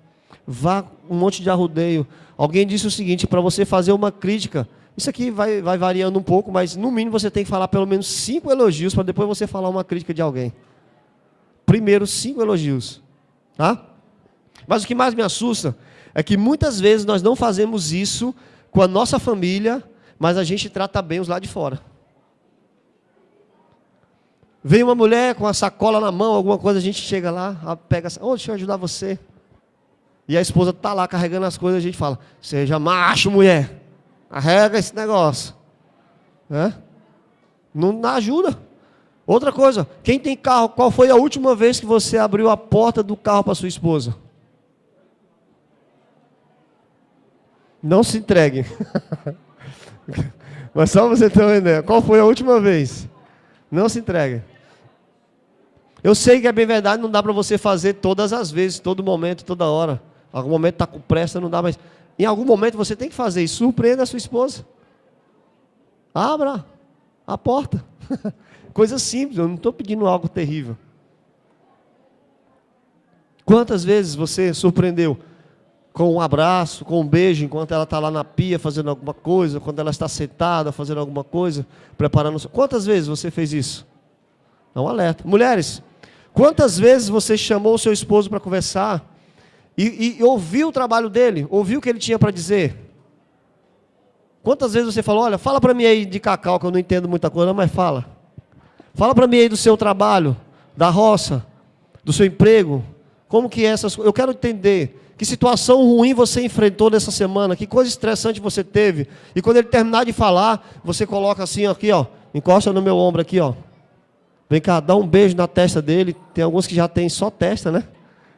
S13: Vá um monte de arrodeio. Alguém disse o seguinte, para você fazer uma crítica, isso aqui vai variando um pouco, mas no mínimo você tem que falar pelo menos 5 elogios para depois você falar uma crítica de alguém. Primeiro 5 elogios. Tá? Mas o que mais me assusta é que muitas vezes nós não fazemos isso com a nossa família, mas a gente trata bem os lá de fora. Vem uma mulher com a sacola na mão, alguma coisa, a gente chega lá, pega, deixa eu ajudar você. E a esposa está lá carregando as coisas, a gente fala, seja macho, mulher, carrega esse negócio. Não dá ajuda. Outra coisa, quem tem carro, qual foi a última vez que você abriu a porta do carro para sua esposa? Não se entregue. Mas só você ter uma ideia, qual foi a última vez? Não se entregue. Eu sei que é bem verdade, não dá para você fazer todas as vezes, todo momento, toda hora. Em algum momento está com pressa, não dá, mas em algum momento você tem que fazer isso. Surpreenda a sua esposa. Abra a porta. Coisa simples, eu não estou pedindo algo terrível. Quantas vezes você surpreendeu com um abraço, com um beijo, enquanto ela está lá na pia fazendo alguma coisa, quando ela está sentada fazendo alguma coisa, preparando... Quantas vezes você fez isso? É um alerta. Mulheres, quantas vezes você chamou o seu esposo para conversar e ouviu o trabalho dele, ouviu o que ele tinha para dizer? Quantas vezes você falou, olha, fala para mim aí de Cacau, que eu não entendo muita coisa, mas fala. Fala para mim aí do seu trabalho, da roça, do seu emprego, como que é essas coisas. Eu quero entender que situação ruim você enfrentou nessa semana, que coisa estressante você teve. E quando ele terminar de falar, você coloca assim, aqui, ó, encosta no meu ombro aqui, ó. Vem cá, dá um beijo na testa dele. Tem alguns que já tem só testa, né?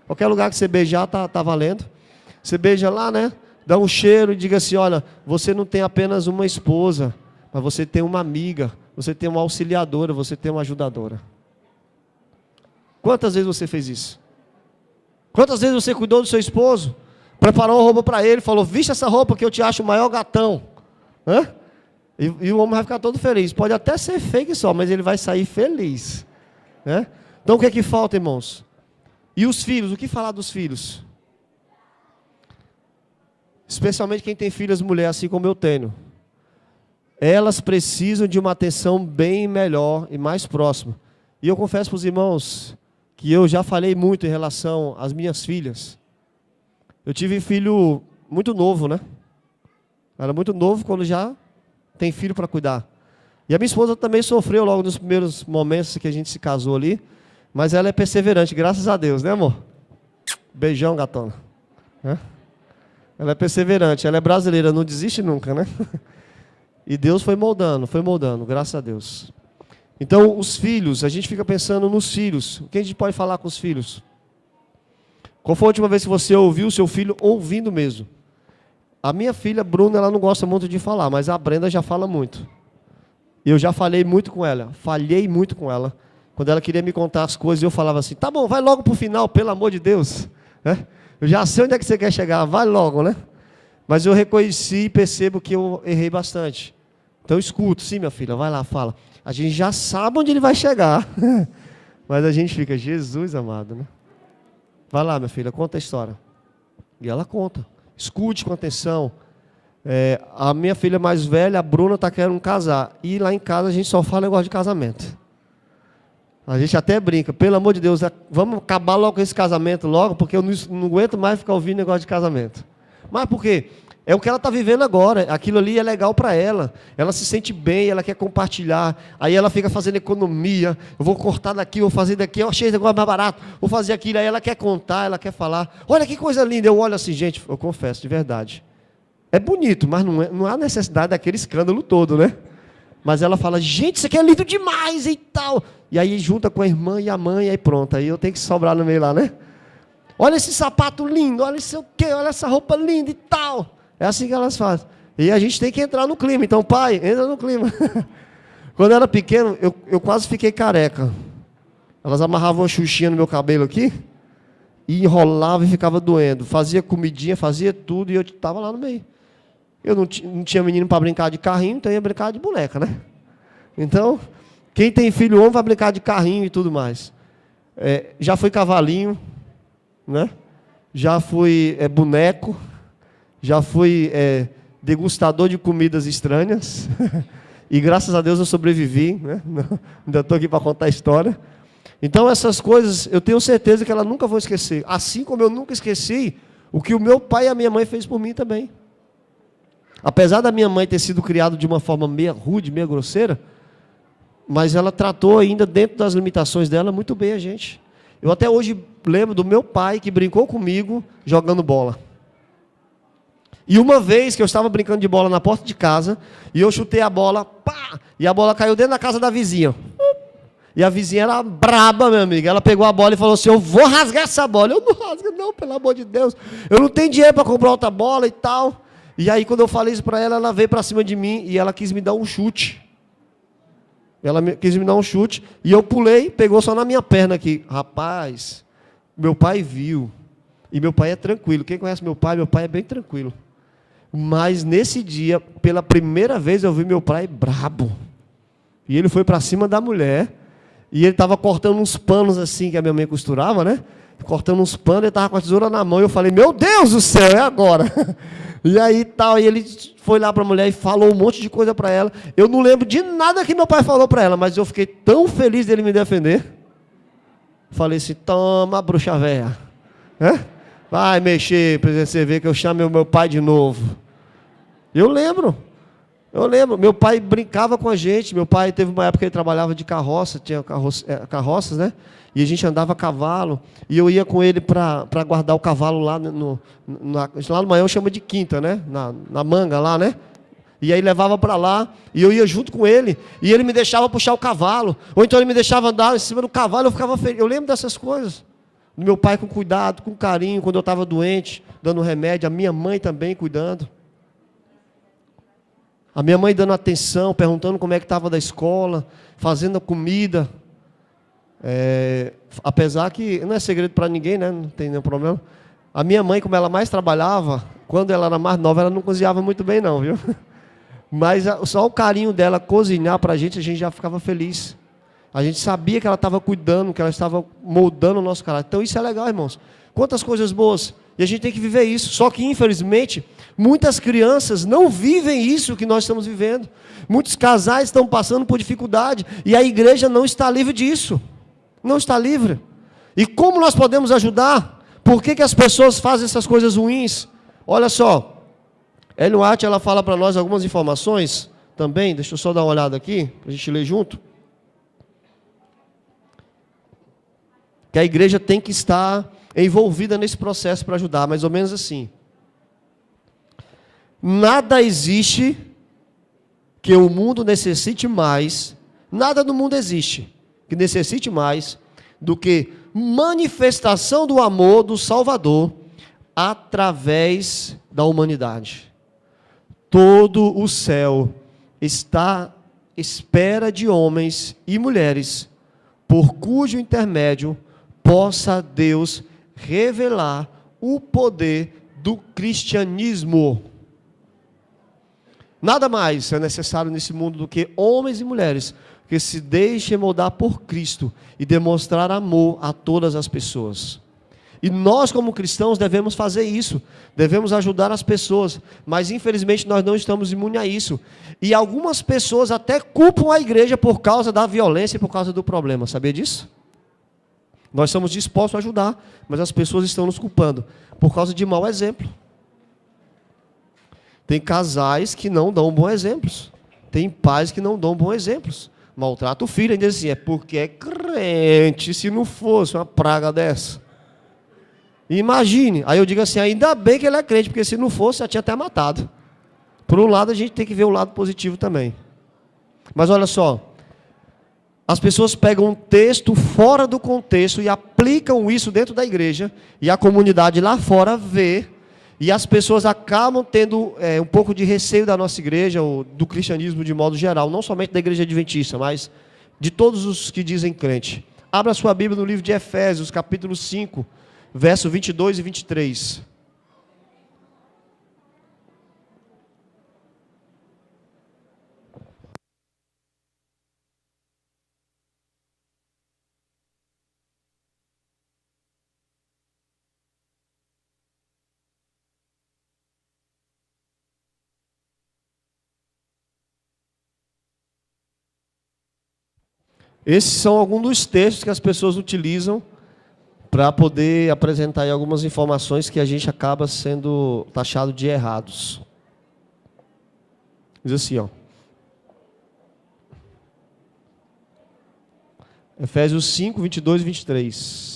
S13: Qualquer lugar que você beijar, tá valendo. Você beija lá, né? Dá um cheiro e diga assim, olha, você não tem apenas uma esposa, mas você tem uma amiga, você tem uma auxiliadora, você tem uma ajudadora. Quantas vezes você fez isso? Quantas vezes você cuidou do seu esposo? Preparou uma roupa para ele, falou, viste essa roupa que eu te acho o maior gatão. E o homem vai ficar todo feliz. Pode até ser fake só, mas ele vai sair feliz. Então o que é que falta, irmãos? E os filhos, o que falar dos filhos? Especialmente quem tem filhas mulheres, assim como eu tenho. Elas precisam de uma atenção bem melhor e mais próxima. E eu confesso para os irmãos que eu já falei muito em relação às minhas filhas. Eu tive filho muito novo, né? Era muito novo quando já tem filho para cuidar. E a minha esposa também sofreu logo nos primeiros momentos que a gente se casou ali. Mas ela é perseverante, graças a Deus, né, amor? Beijão, gatona. Ela é perseverante, ela é brasileira, não desiste nunca, né? E Deus foi moldando, graças a Deus. Então, os filhos, a gente fica pensando nos filhos. O que a gente pode falar com os filhos? Qual foi a última vez que você ouviu o seu filho ouvindo mesmo? A minha filha, Bruna, ela não gosta muito de falar, mas a Brenda já fala muito. Eu já falei muito com ela, falhei muito com ela. Quando ela queria me contar as coisas, eu falava assim, tá bom, vai logo para o final, pelo amor de Deus. Eu já sei onde é que você quer chegar, vai logo, né? Mas eu reconheci e percebo que eu errei bastante. Então eu escuto, sim, minha filha, vai lá, fala. A gente já sabe onde ele vai chegar. Mas a gente fica, Jesus amado, né? Vai lá, minha filha, conta a história. E ela conta. Escute com atenção. A minha filha mais velha, a Bruna, está querendo casar. E lá em casa a gente só fala negócio de casamento. A gente até brinca, pelo amor de Deus, vamos acabar logo com esse casamento logo, porque eu não aguento mais ficar ouvindo negócio de casamento. Mas por quê? É o que ela está vivendo agora, aquilo ali é legal para ela se sente bem, ela quer compartilhar, aí ela fica fazendo economia, eu vou cortar daqui, vou fazer daqui, eu achei esse negócio mais barato, vou fazer aquilo, aí ela quer contar, ela quer falar, olha que coisa linda, eu olho assim, gente, eu confesso, de verdade, é bonito, mas não há necessidade daquele escândalo todo, né? Mas ela fala, gente, isso aqui é lindo demais e tal, e aí junta com a irmã e a mãe, aí pronto, aí eu tenho que sobrar no meio lá, né? Olha esse sapato lindo, olha isso o quê, olha essa roupa linda e tal. É assim que elas fazem. E a gente tem que entrar no clima. Então, pai, entra no clima. Quando eu era pequeno, eu quase fiquei careca. Elas amarravam uma xuxinha no meu cabelo aqui e enrolavam e ficava doendo. Fazia comidinha, fazia tudo e eu estava lá no meio. Eu não tinha menino para brincar de carrinho, então eu ia brincar de boneca, né? Então, quem tem filho homem vai brincar de carrinho e tudo mais. Já fui cavalinho, né? Já fui boneco. Já fui degustador de comidas estranhas. E graças a Deus eu sobrevivi, né? Ainda estou aqui para contar a história. Então essas coisas, eu tenho certeza que elas nunca vão esquecer. Assim como eu nunca esqueci o que o meu pai e a minha mãe fez por mim também. Apesar da minha mãe ter sido criada de uma forma meio rude, meio grosseira, mas ela tratou ainda dentro das limitações dela muito bem a gente. Eu até hoje lembro do meu pai que brincou comigo jogando bola. E uma vez que eu estava brincando de bola na porta de casa, e eu chutei a bola, pá, e a bola caiu dentro da casa da vizinha. E a vizinha era braba, meu amigo. Ela pegou a bola e falou assim, eu vou rasgar essa bola. Eu não rasgo, não, pelo amor de Deus. Eu não tenho dinheiro para comprar outra bola e tal. E aí, quando eu falei isso para ela, ela veio para cima de mim e ela quis me dar um chute. Quis me dar um chute, e eu pulei, pegou só na minha perna aqui. Rapaz, meu pai viu. E meu pai é tranquilo. Quem conhece meu pai é bem tranquilo. Mas nesse dia, pela primeira vez, eu vi meu pai brabo. E ele foi para cima da mulher. E ele estava cortando uns panos assim, que a minha mãe costurava, né? Cortando uns panos, ele estava com a tesoura na mão. E eu falei, meu Deus do céu, é agora. E aí tal, e ele foi lá para a mulher e falou um monte de coisa para ela. Eu não lembro de nada que meu pai falou para ela, mas eu fiquei tão feliz dele me defender. Falei assim, toma, bruxa véia. Vai mexer para você ver que eu chamo meu pai de novo. Eu lembro, meu pai brincava com a gente, meu pai teve uma época que ele trabalhava de carroça, tinha carroças, né? E a gente andava a cavalo, e eu ia com ele para guardar o cavalo lá lá no Maior chama de quinta, né? Na manga lá, né? E aí levava para lá, e eu ia junto com ele, e ele me deixava puxar o cavalo, ou então ele me deixava andar em cima do cavalo, eu ficava feliz. Eu lembro dessas coisas. Meu pai com cuidado, com carinho, quando eu estava doente, dando remédio, a minha mãe também cuidando. A minha mãe dando atenção, perguntando como é que estava da escola, fazendo a comida. Apesar que não é segredo para ninguém, né? Não tem nenhum problema. A minha mãe, como ela mais trabalhava, quando ela era mais nova, ela não cozinhava muito bem não, viu? Mas só o carinho dela cozinhar para a gente já ficava feliz. A gente sabia que ela estava cuidando, que ela estava moldando o nosso caráter. Então isso é legal, irmãos. Quantas coisas boas. E a gente tem que viver isso. Só que, infelizmente, muitas crianças não vivem isso que nós estamos vivendo. Muitos casais estão passando por dificuldade. E a igreja não está livre disso. Não está livre. E como nós podemos ajudar? Por que as pessoas fazem essas coisas ruins? Olha só. Ellen White, ela fala para nós algumas informações também. Deixa eu só dar uma olhada aqui, para a gente ler junto. Que a igreja tem que estar envolvida nesse processo para ajudar, mais ou menos assim. Nada existe que o mundo necessite mais, nada no mundo existe que necessite mais do que manifestação do amor do Salvador através da humanidade. Todo o céu está à espera de homens e mulheres por cujo intermédio possa Deus revelar o poder do cristianismo. Nada mais é necessário nesse mundo do que homens e mulheres que se deixem moldar por Cristo e demonstrar amor a todas as pessoas. E nós, como cristãos, devemos fazer isso. Devemos ajudar as pessoas. Mas, infelizmente, nós não estamos imunes a isso. E algumas pessoas até culpam a igreja por causa da violência e por causa do problema. Sabia disso? Nós estamos dispostos a ajudar, mas as pessoas estão nos culpando por causa de mau exemplo. Tem casais que não dão bons exemplos. Tem pais que não dão bons exemplos. Maltrata o filho e diz assim, é porque é crente, se não fosse uma praga dessa. Imagine, aí eu digo assim, ainda bem que ele é crente, porque se não fosse, já tinha até matado. Por um lado, a gente tem que ver o lado positivo também. Mas olha só, as pessoas pegam um texto fora do contexto e aplicam isso dentro da igreja, e a comunidade lá fora vê, e as pessoas acabam tendo um pouco de receio da nossa igreja, ou do cristianismo de modo geral, não somente da igreja adventista, mas de todos os que dizem crente. Abra sua Bíblia no livro de Efésios, capítulo 5, verso 22 e 23. Esses são alguns dos textos que as pessoas utilizam para poder apresentar aí algumas informações que a gente acaba sendo taxado de errados. Diz assim, ó. Efésios 5, 22 e 23.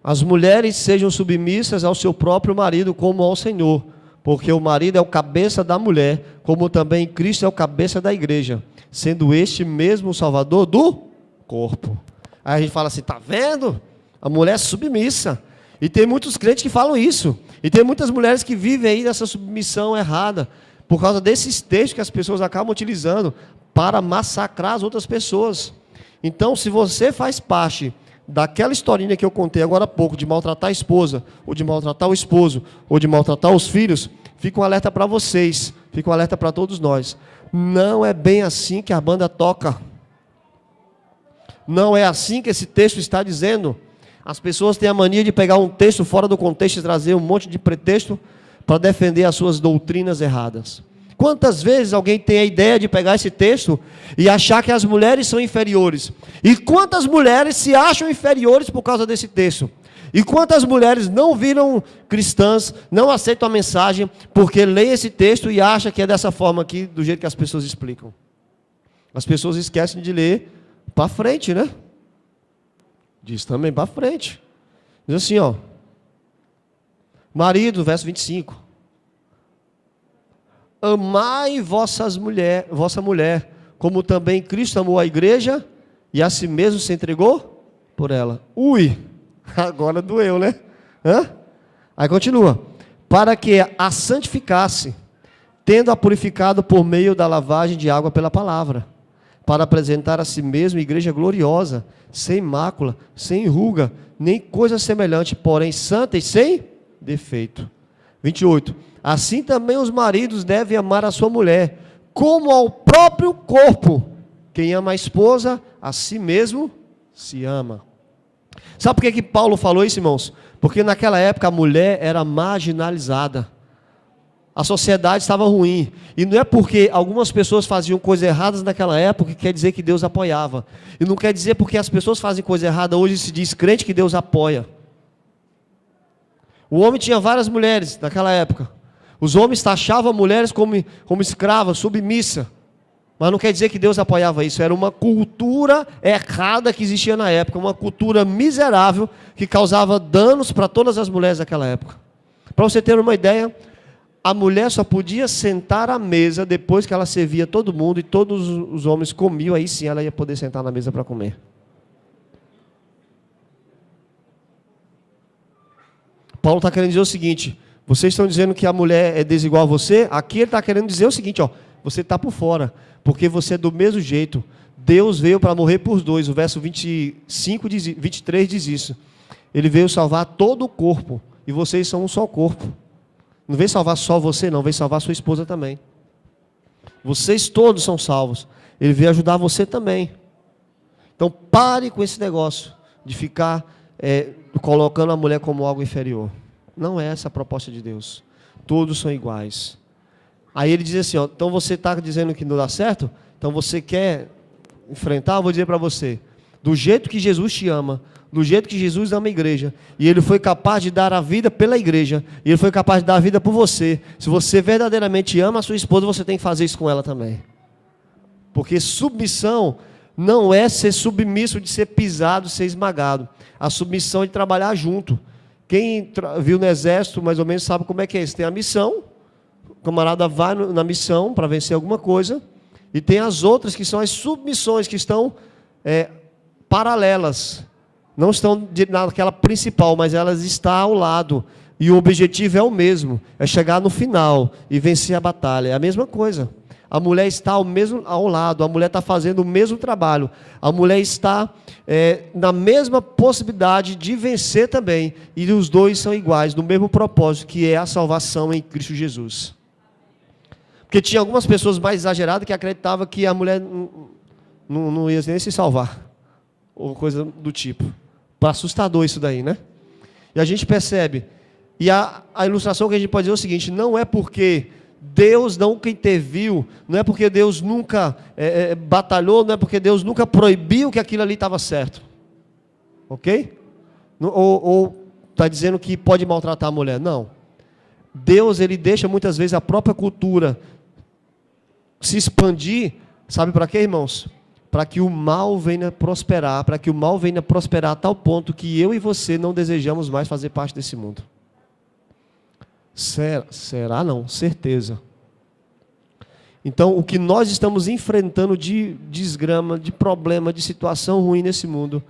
S13: As mulheres sejam submissas ao seu próprio marido como ao Senhor, porque o marido é o cabeça da mulher, como também Cristo é o cabeça da igreja, sendo este mesmo o salvador do corpo. Aí a gente fala assim, tá vendo? A mulher é submissa. E tem muitos crentes que falam isso. E tem muitas mulheres que vivem aí nessa submissão errada, por causa desses textos que as pessoas acabam utilizando para massacrar as outras pessoas. Então, se você faz parte daquela historinha que eu contei agora há pouco, de maltratar a esposa, ou de maltratar o esposo, ou de maltratar os filhos, fica um alerta para vocês, fica um alerta para todos nós. Não é bem assim que a banda toca. Não é assim que esse texto está dizendo. As pessoas têm a mania de pegar um texto fora do contexto e trazer um monte de pretexto para defender as suas doutrinas erradas. Quantas vezes alguém tem a ideia de pegar esse texto e achar que as mulheres são inferiores? E quantas mulheres se acham inferiores por causa desse texto? E quantas mulheres não viram cristãs, não aceitam a mensagem, porque leem esse texto e acham que é dessa forma aqui, do jeito que as pessoas explicam? As pessoas esquecem de ler para frente, né? Diz também para frente. Diz assim, ó. Marido, verso 25. Amai vossa mulher, como também Cristo amou a igreja e a si mesmo se entregou por ela. Ui, agora doeu, né? Aí continua. Para que a santificasse, tendo-a purificado por meio da lavagem de água pela palavra, para apresentar a si mesmo igreja gloriosa, sem mácula, sem ruga, nem coisa semelhante, porém santa e sem defeito. 28. Assim também os maridos devem amar a sua mulher, como ao próprio corpo. Quem ama a esposa, a si mesmo se ama. Sabe por que Paulo falou isso, irmãos? Porque naquela época a mulher era marginalizada. A sociedade estava ruim. E não é porque algumas pessoas faziam coisas erradas naquela época que quer dizer que Deus apoiava. E não quer dizer porque as pessoas fazem coisa errada hoje se diz crente que Deus apoia. O homem tinha várias mulheres naquela época. Os homens taxavam mulheres como escravas, submissa. Mas não quer dizer que Deus apoiava isso. Era uma cultura errada que existia na época. Uma cultura miserável que causava danos para todas as mulheres daquela época. Para você ter uma ideia, a mulher só podia sentar à mesa depois que ela servia todo mundo e todos os homens comiam. Aí sim ela ia poder sentar na mesa para comer. Paulo está querendo dizer o seguinte: vocês estão dizendo que a mulher é desigual a você? Aqui ele está querendo dizer o seguinte, ó, você está por fora, porque você é do mesmo jeito. Deus veio para morrer por dois. O verso 23 diz isso. Ele veio salvar todo o corpo, e vocês são um só corpo. Não vem salvar só você, não, vem salvar sua esposa também. Vocês todos são salvos. Ele veio ajudar você também. Então pare com esse negócio de ficar colocando a mulher como algo inferior. Não é essa a proposta de Deus. Todos são iguais. Aí ele diz assim, ó, então você está dizendo que não dá certo? Então você quer enfrentar? Eu vou dizer para você, do jeito que Jesus te ama, do jeito que Jesus ama a igreja, e Ele foi capaz de dar a vida pela igreja, e Ele foi capaz de dar a vida por você. Se você verdadeiramente ama a sua esposa, você tem que fazer isso com ela também. Porque submissão não é ser submisso de ser pisado, ser esmagado. A submissão é de trabalhar junto. Quem viu no exército, mais ou menos, sabe como é que é isso. Tem a missão, o camarada vai na missão para vencer alguma coisa, e tem as outras que são as submissões, que estão paralelas. Não estão naquela principal, mas elas estão ao lado. E o objetivo é o mesmo, é chegar no final e vencer a batalha. É a mesma coisa. A mulher está ao lado, a mulher está fazendo o mesmo trabalho. A mulher está na mesma possibilidade de vencer também. E os dois são iguais, no mesmo propósito, que é a salvação em Cristo Jesus. Porque tinha algumas pessoas mais exageradas que acreditavam que a mulher não ia nem se salvar. Ou coisa do tipo. Assustador isso daí, né? E a gente percebe. E a ilustração que a gente pode dizer é o seguinte: não é porque Deus nunca interviu, não é porque Deus nunca batalhou, não é porque Deus nunca proibiu que aquilo ali estava certo. Ok? Ou está dizendo que pode maltratar a mulher. Não. Deus, Ele deixa muitas vezes a própria cultura se expandir. Sabe para quê, irmãos? Para que o mal venha prosperar, para que o mal venha prosperar a tal ponto que eu e você não desejamos mais fazer parte desse mundo. Será não? Certeza. Então, o que nós estamos enfrentando de desgrama, de problema, de situação ruim nesse mundo,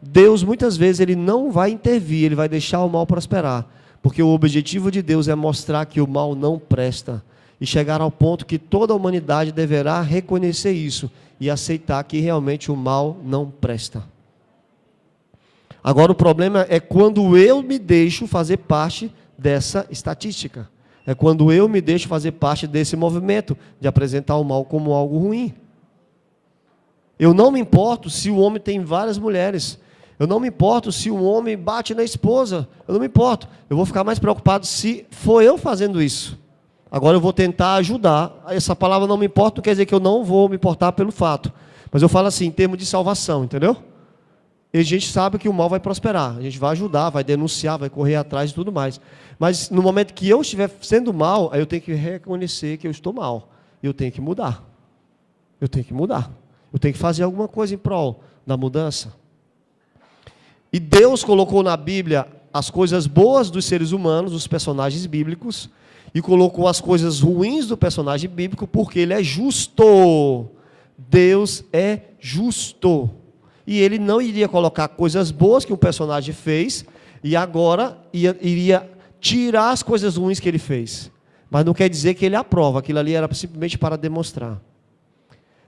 S13: Deus muitas vezes Ele não vai intervir, Ele vai deixar o mal prosperar, porque o objetivo de Deus é mostrar que o mal não presta, e chegar ao ponto que toda a humanidade deverá reconhecer isso, e aceitar que realmente o mal não presta. Agora o problema é quando eu me deixo fazer parte dessa estatística. É quando eu me deixo fazer parte desse movimento de apresentar o mal como algo ruim. Eu não me importo se o homem tem várias mulheres. Eu não me importo se o homem bate na esposa. Eu não me importo. Eu vou ficar mais preocupado se for eu fazendo isso. Agora eu vou tentar ajudar. Essa palavra não me importa, não quer dizer que eu não vou me importar pelo fato. Mas eu falo assim, em termos de salvação, entendeu? E a gente sabe que o mal vai prosperar. A gente vai ajudar, vai denunciar, vai correr atrás e tudo mais. Mas no momento que eu estiver sendo mal, aí eu tenho que reconhecer que eu estou mal. E eu tenho que mudar. Eu tenho que mudar. Eu tenho que fazer alguma coisa em prol da mudança. E Deus colocou na Bíblia as coisas boas dos seres humanos, dos personagens bíblicos, e colocou as coisas ruins do personagem bíblico, porque ele é justo. Deus é justo. E ele não iria colocar coisas boas que o personagem fez, e agora iria tirar as coisas ruins que ele fez. Mas não quer dizer que ele aprova, aquilo ali era simplesmente para demonstrar.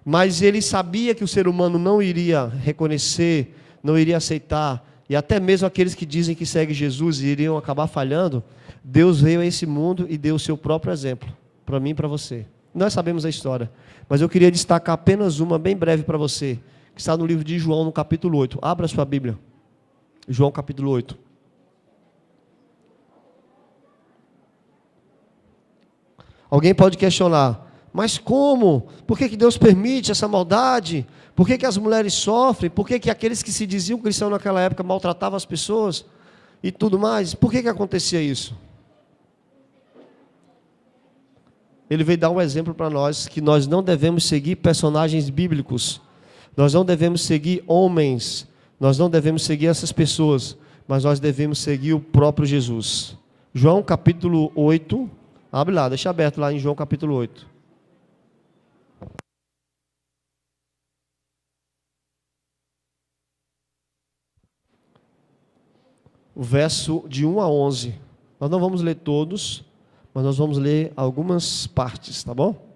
S13: Mas ele sabia que o ser humano não iria reconhecer, não iria aceitar, e até mesmo aqueles que dizem que seguem Jesus iriam acabar falhando. Deus veio a esse mundo e deu o seu próprio exemplo, para mim e para você. Nós sabemos a história, mas eu queria destacar apenas uma bem breve para você, que está no livro de João, no capítulo 8. Abra sua Bíblia. João, capítulo 8. Alguém pode questionar, mas como? Por que Deus permite essa maldade? Por que as mulheres sofrem? Por que aqueles que se diziam cristãos naquela época maltratavam as pessoas? E tudo mais? Por que acontecia isso? Ele veio dar um exemplo para nós, que nós não devemos seguir personagens bíblicos. Nós não devemos seguir homens. Nós não devemos seguir essas pessoas. Mas nós devemos seguir o próprio Jesus. João capítulo 8. Abre lá, deixa aberto lá em João capítulo 8. O verso de 1 a 11. Nós não vamos ler todos, mas nós vamos ler algumas partes, tá bom?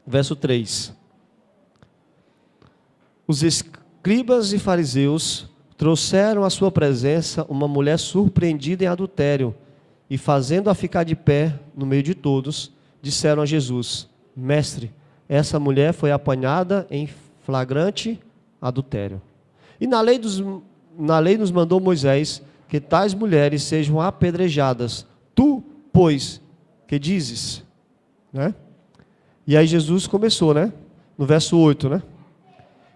S13: Verso 3. Os escribas e fariseus trouxeram à sua presença uma mulher surpreendida em adultério, e fazendo-a ficar de pé no meio de todos, disseram a Jesus: Mestre, essa mulher foi apanhada em flagrante adultério. E na lei nos mandou Moisés que tais mulheres sejam apedrejadas. Tu, pois, que dizes? Né? E aí Jesus começou, né? No verso 8, né?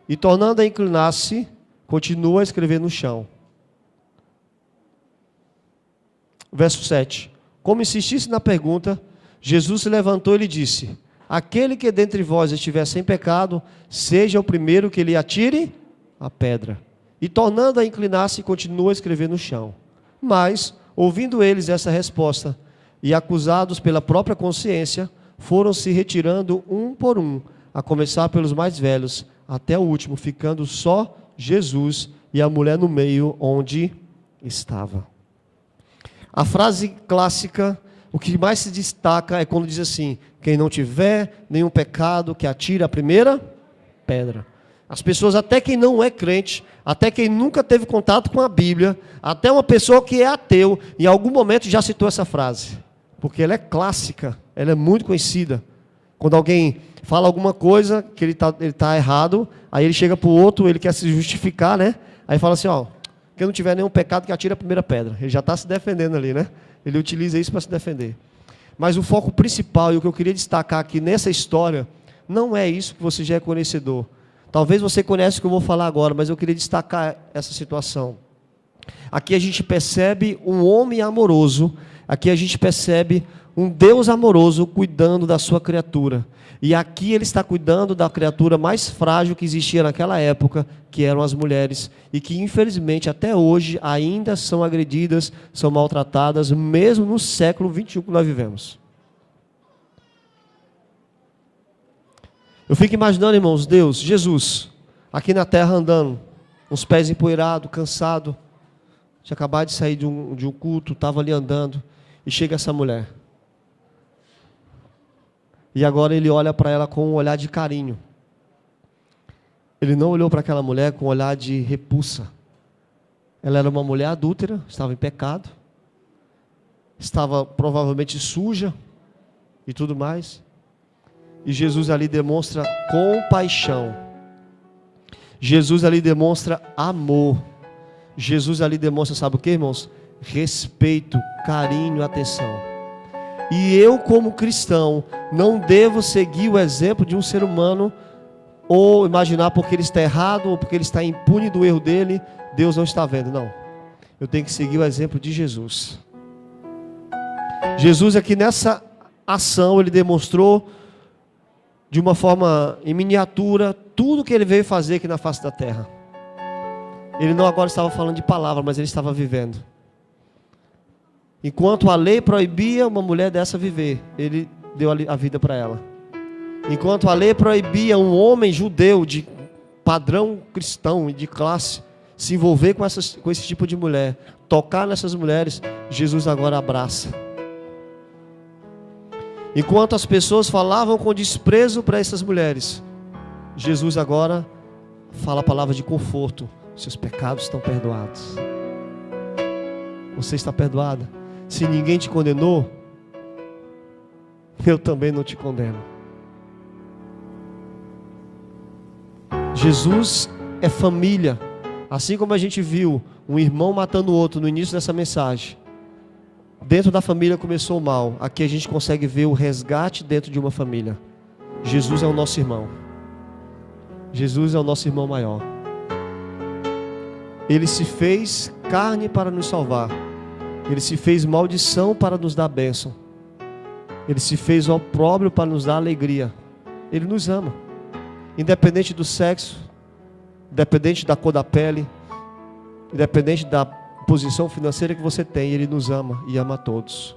S13: E tornando a inclinar-se, continua a escrever no chão. Verso 7. Como insistisse na pergunta, Jesus se levantou e lhe disse: Aquele que dentre vós estiver sem pecado, seja o primeiro que lhe atire a pedra. E tornando a inclinar-se, continua a escrever no chão. Mas, ouvindo eles essa resposta, e acusados pela própria consciência, foram se retirando um por um, a começar pelos mais velhos, até o último, ficando só Jesus e a mulher no meio onde estava. A frase clássica, o que mais se destaca é quando diz assim: quem não tiver nenhum pecado, que atire a primeira pedra. As pessoas, até quem não é crente, até quem nunca teve contato com a Bíblia, até uma pessoa que é ateu, em algum momento já citou essa frase, porque ela é clássica, ela é muito conhecida. Quando alguém fala alguma coisa que ele tá errado, aí ele chega para o outro, ele quer se justificar, né? Aí fala assim, ó, quem não tiver nenhum pecado, que atire a primeira pedra. Ele já está se defendendo ali, né? Ele utiliza isso para se defender. Mas o foco principal, e o que eu queria destacar aqui nessa história, não é isso que você já é conhecedor. Talvez você conheça o que eu vou falar agora, mas eu queria destacar essa situação. Aqui a gente percebe um homem amoroso, aqui a gente percebe um Deus amoroso cuidando da sua criatura. E aqui ele está cuidando da criatura mais frágil que existia naquela época, que eram as mulheres, e que infelizmente até hoje ainda são agredidas, são maltratadas, mesmo no século 21 que nós vivemos. Eu fico imaginando, irmãos, Deus, Jesus, aqui na terra andando, os pés empoeirados, cansado, tinha acabado de sair de um culto, estava ali andando, e chega essa mulher. E agora ele olha para ela com um olhar de carinho. Ele não olhou para aquela mulher com um olhar de repulsa. Ela era uma mulher adúltera, estava em pecado, estava provavelmente suja e tudo mais. E Jesus ali demonstra compaixão. Jesus ali demonstra amor. Jesus ali demonstra, sabe o que, irmãos? Respeito, carinho, atenção. E eu, como cristão, não devo seguir o exemplo de um ser humano ou imaginar porque ele está errado ou porque ele está impune do erro dele, Deus não está vendo. Não. Eu tenho que seguir o exemplo de Jesus. Jesus aqui nessa ação, ele demonstrou de uma forma em miniatura tudo o que ele veio fazer aqui na face da terra. Ele não agora estava falando de palavra, mas ele estava vivendo. Enquanto a lei proibia uma mulher dessa viver, ele deu a vida para ela. Enquanto a lei proibia um homem judeu de padrão cristão e de classe se envolver com esse tipo de mulher, tocar nessas mulheres, Jesus agora abraça. Enquanto as pessoas falavam com desprezo para essas mulheres, Jesus agora fala a palavra de conforto. Seus pecados estão perdoados. Você está perdoada. Se ninguém te condenou, eu também não te condeno. Jesus é família. Assim como a gente viu um irmão matando o outro no início dessa mensagem, dentro da família começou o mal. Aqui a gente consegue ver o resgate dentro de uma família. Jesus é o nosso irmão. Jesus é o nosso irmão maior. Ele se fez carne para nos salvar. Ele se fez maldição para nos dar bênção. Ele se fez opróbrio para nos dar alegria. Ele nos ama. Independente do sexo, independente da cor da pele, independente da posição financeira que você tem, Ele nos ama e ama a todos.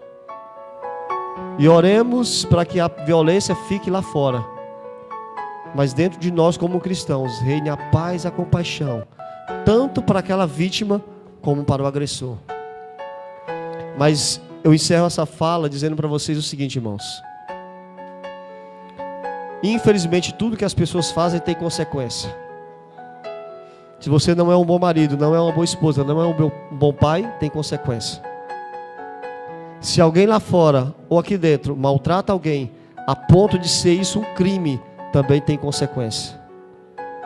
S13: E oremos para que a violência fique lá fora. Mas dentro de nós como cristãos, reine a paz e a compaixão, tanto para aquela vítima como para o agressor. Mas eu encerro essa fala dizendo para vocês o seguinte, irmãos. Infelizmente, tudo que as pessoas fazem tem consequência. Se você não é um bom marido, não é uma boa esposa, não é um bom pai, tem consequência. Se alguém lá fora ou aqui dentro maltrata alguém a ponto de ser isso um crime, também tem consequência.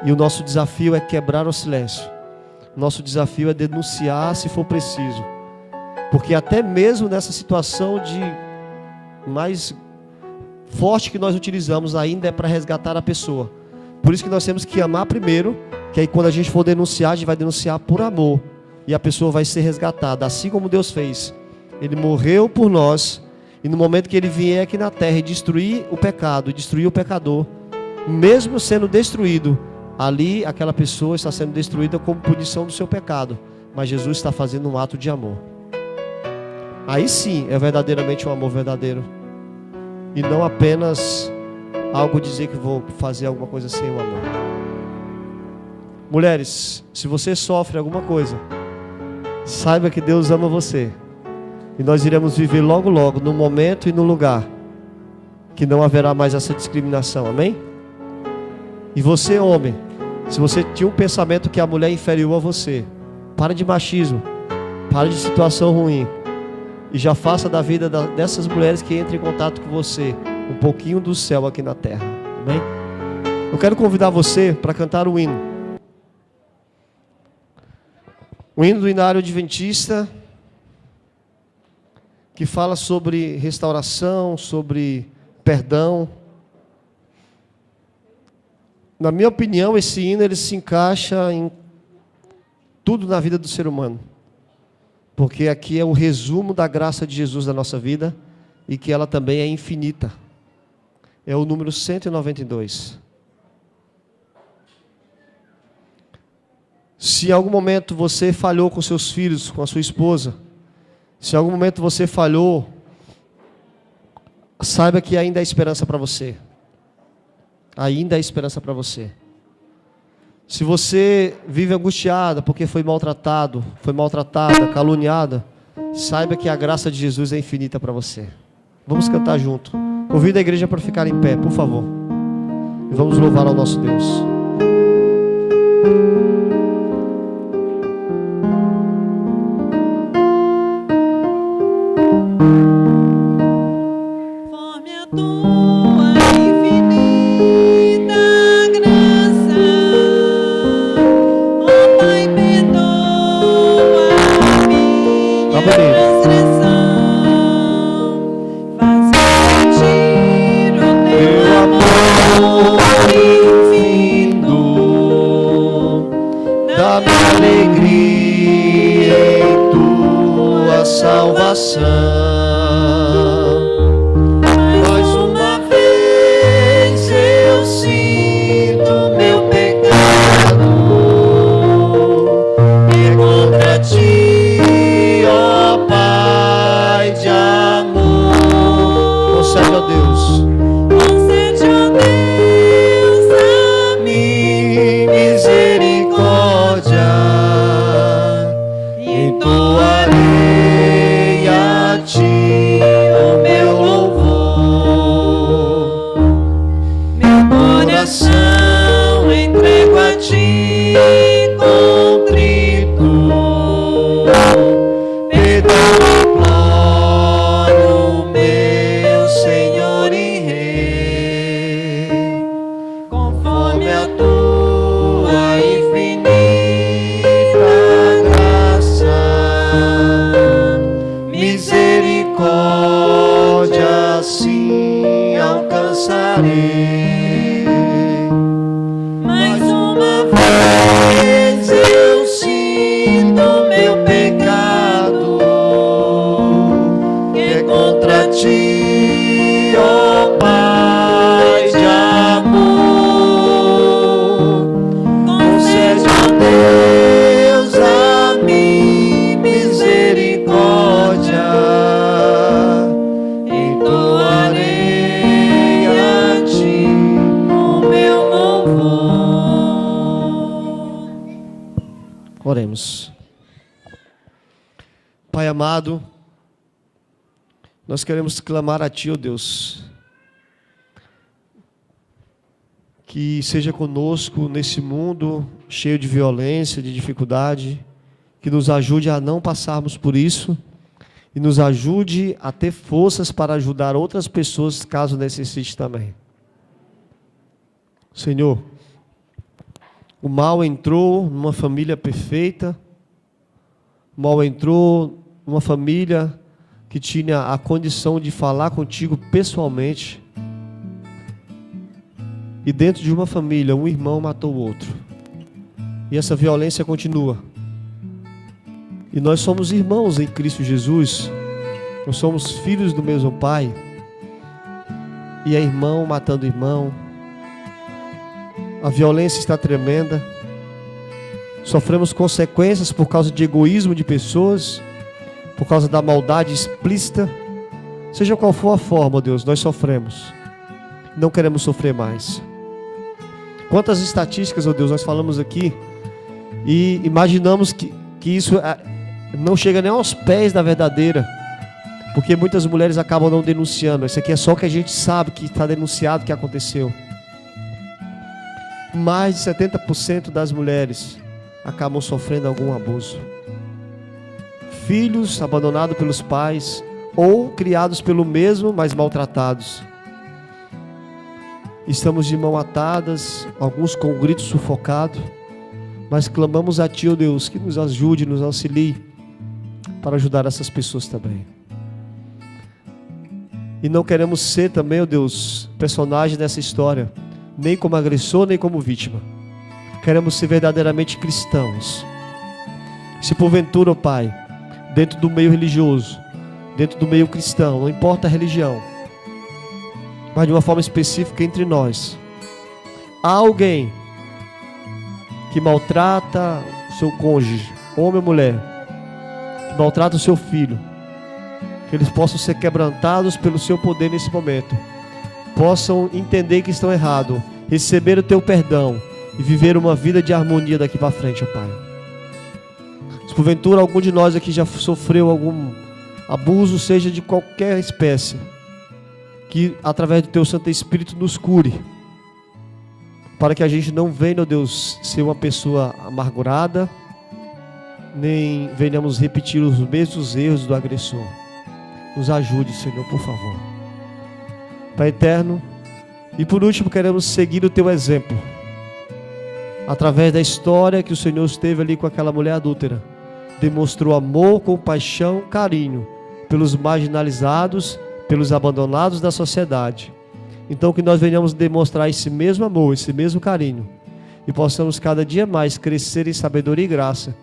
S13: E o nosso desafio é quebrar o silêncio. Nosso desafio é denunciar se for preciso. Porque até mesmo nessa situação de mais forte que nós utilizamos, ainda é para resgatar a pessoa. Por isso que nós temos que amar primeiro, que aí quando a gente for denunciar, a gente vai denunciar por amor. E a pessoa vai ser resgatada, assim como Deus fez. Ele morreu por nós, e no momento que Ele vier aqui na terra e destruir o pecado, destruir o pecador, mesmo sendo destruído, ali aquela pessoa está sendo destruída como punição do seu pecado. Mas Jesus está fazendo um ato de amor. Aí sim é verdadeiramente um amor verdadeiro. E não apenas algo dizer que vou fazer alguma coisa sem o amor. Mulheres, se você sofre alguma coisa, saiba que Deus ama você. E nós iremos viver logo logo, no momento e no lugar que não haverá mais essa discriminação, amém? E você, homem, se você tinha um pensamento que a mulher é inferior a você, para de machismo, para de situação ruim, e já faça da vida dessas mulheres que entram em contato com você um pouquinho do céu aqui na terra, amém? Eu quero convidar você para cantar o hino. O hino do Inário Adventista, que fala sobre restauração, sobre perdão. Na minha opinião, esse hino ele se encaixa em tudo na vida do ser humano. Porque aqui é o resumo da graça de Jesus na nossa vida e que ela também é infinita. É o número 192. Se em algum momento você falhou com seus filhos, com a sua esposa, se em algum momento você falhou, saiba que ainda há esperança para você. Ainda há esperança para você. Se você vive angustiada porque foi maltratado, foi maltratada, caluniada, saiba que a graça de Jesus é infinita para você. Vamos cantar junto. Convido a igreja para ficar em pé, por favor. E vamos louvar ao nosso Deus. Oremos. Pai amado, nós queremos clamar a Ti, ó Deus, que seja conosco nesse mundo cheio de violência, de dificuldade, que nos ajude a não passarmos por isso e nos ajude a ter forças para ajudar outras pessoas caso necessite também. Senhor, o mal entrou numa família perfeita, o mal entrou numa família que tinha a condição de falar contigo pessoalmente, e dentro de uma família, um irmão matou o outro, e essa violência continua. E nós somos irmãos em Cristo Jesus, nós somos filhos do mesmo Pai, e é irmão matando irmão. A violência está tremenda, sofremos consequências por causa de egoísmo de pessoas, por causa da maldade explícita. Seja qual for a forma, Deus, nós sofremos, não queremos sofrer mais. Quantas estatísticas, ó Deus, nós falamos aqui e imaginamos que isso não chega nem aos pés da verdadeira, porque muitas mulheres acabam não denunciando. Isso aqui é só o que a gente sabe que está denunciado, que aconteceu. Mais de 70% das mulheres acabam sofrendo algum abuso. Filhos abandonados pelos pais ou criados pelo mesmo, mas maltratados. Estamos de mão atadas, alguns com gritos sufocados, mas clamamos a Ti, ó Deus, que nos ajude, nos auxilie para ajudar essas pessoas também. E não queremos ser também, ó Deus, personagem dessa história, nem como agressor, nem como vítima. Queremos ser verdadeiramente cristãos. Se porventura, ó Pai, dentro do meio religioso, dentro do meio cristão, não importa a religião, mas de uma forma específica entre nós, há alguém que maltrata o seu cônjuge, homem ou mulher, que maltrata o seu filho, que eles possam ser quebrantados pelo seu poder nesse momento, possam entender que estão errados, receber o Teu perdão e viver uma vida de harmonia daqui para frente, ó Pai. Se porventura algum de nós aqui já sofreu algum abuso, seja de qualquer espécie, que através do Teu Santo Espírito nos cure, para que a gente não venha, ó Deus, ser uma pessoa amargurada, nem venhamos repetir os mesmos erros do agressor. Nos ajude, Senhor, por favor. Pai eterno, e por último queremos seguir o Teu exemplo, através da história que o Senhor esteve ali com aquela mulher adúltera, demonstrou amor, compaixão, carinho pelos marginalizados, pelos abandonados da sociedade. Então que nós venhamos demonstrar esse mesmo amor, esse mesmo carinho, e possamos cada dia mais crescer em sabedoria e graça,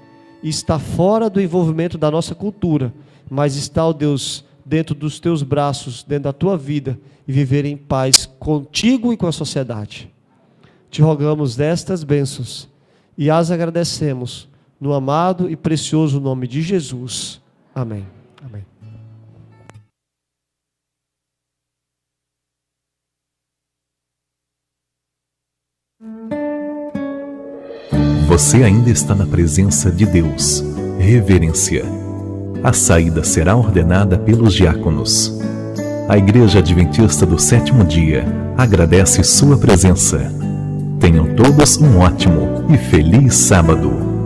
S13: e estar fora do envolvimento da nossa cultura, mas estar, ó Deus, dentro dos Teus braços, dentro da Tua vida, e viver em paz contigo e com a sociedade. Te rogamos destas bênçãos e as agradecemos no amado e precioso nome de Jesus. Amém. Amém.
S5: Você ainda está na presença de Deus. Reverência. A saída será ordenada pelos diáconos. A Igreja Adventista do Sétimo Dia agradece sua presença. Tenham todos um ótimo e feliz sábado.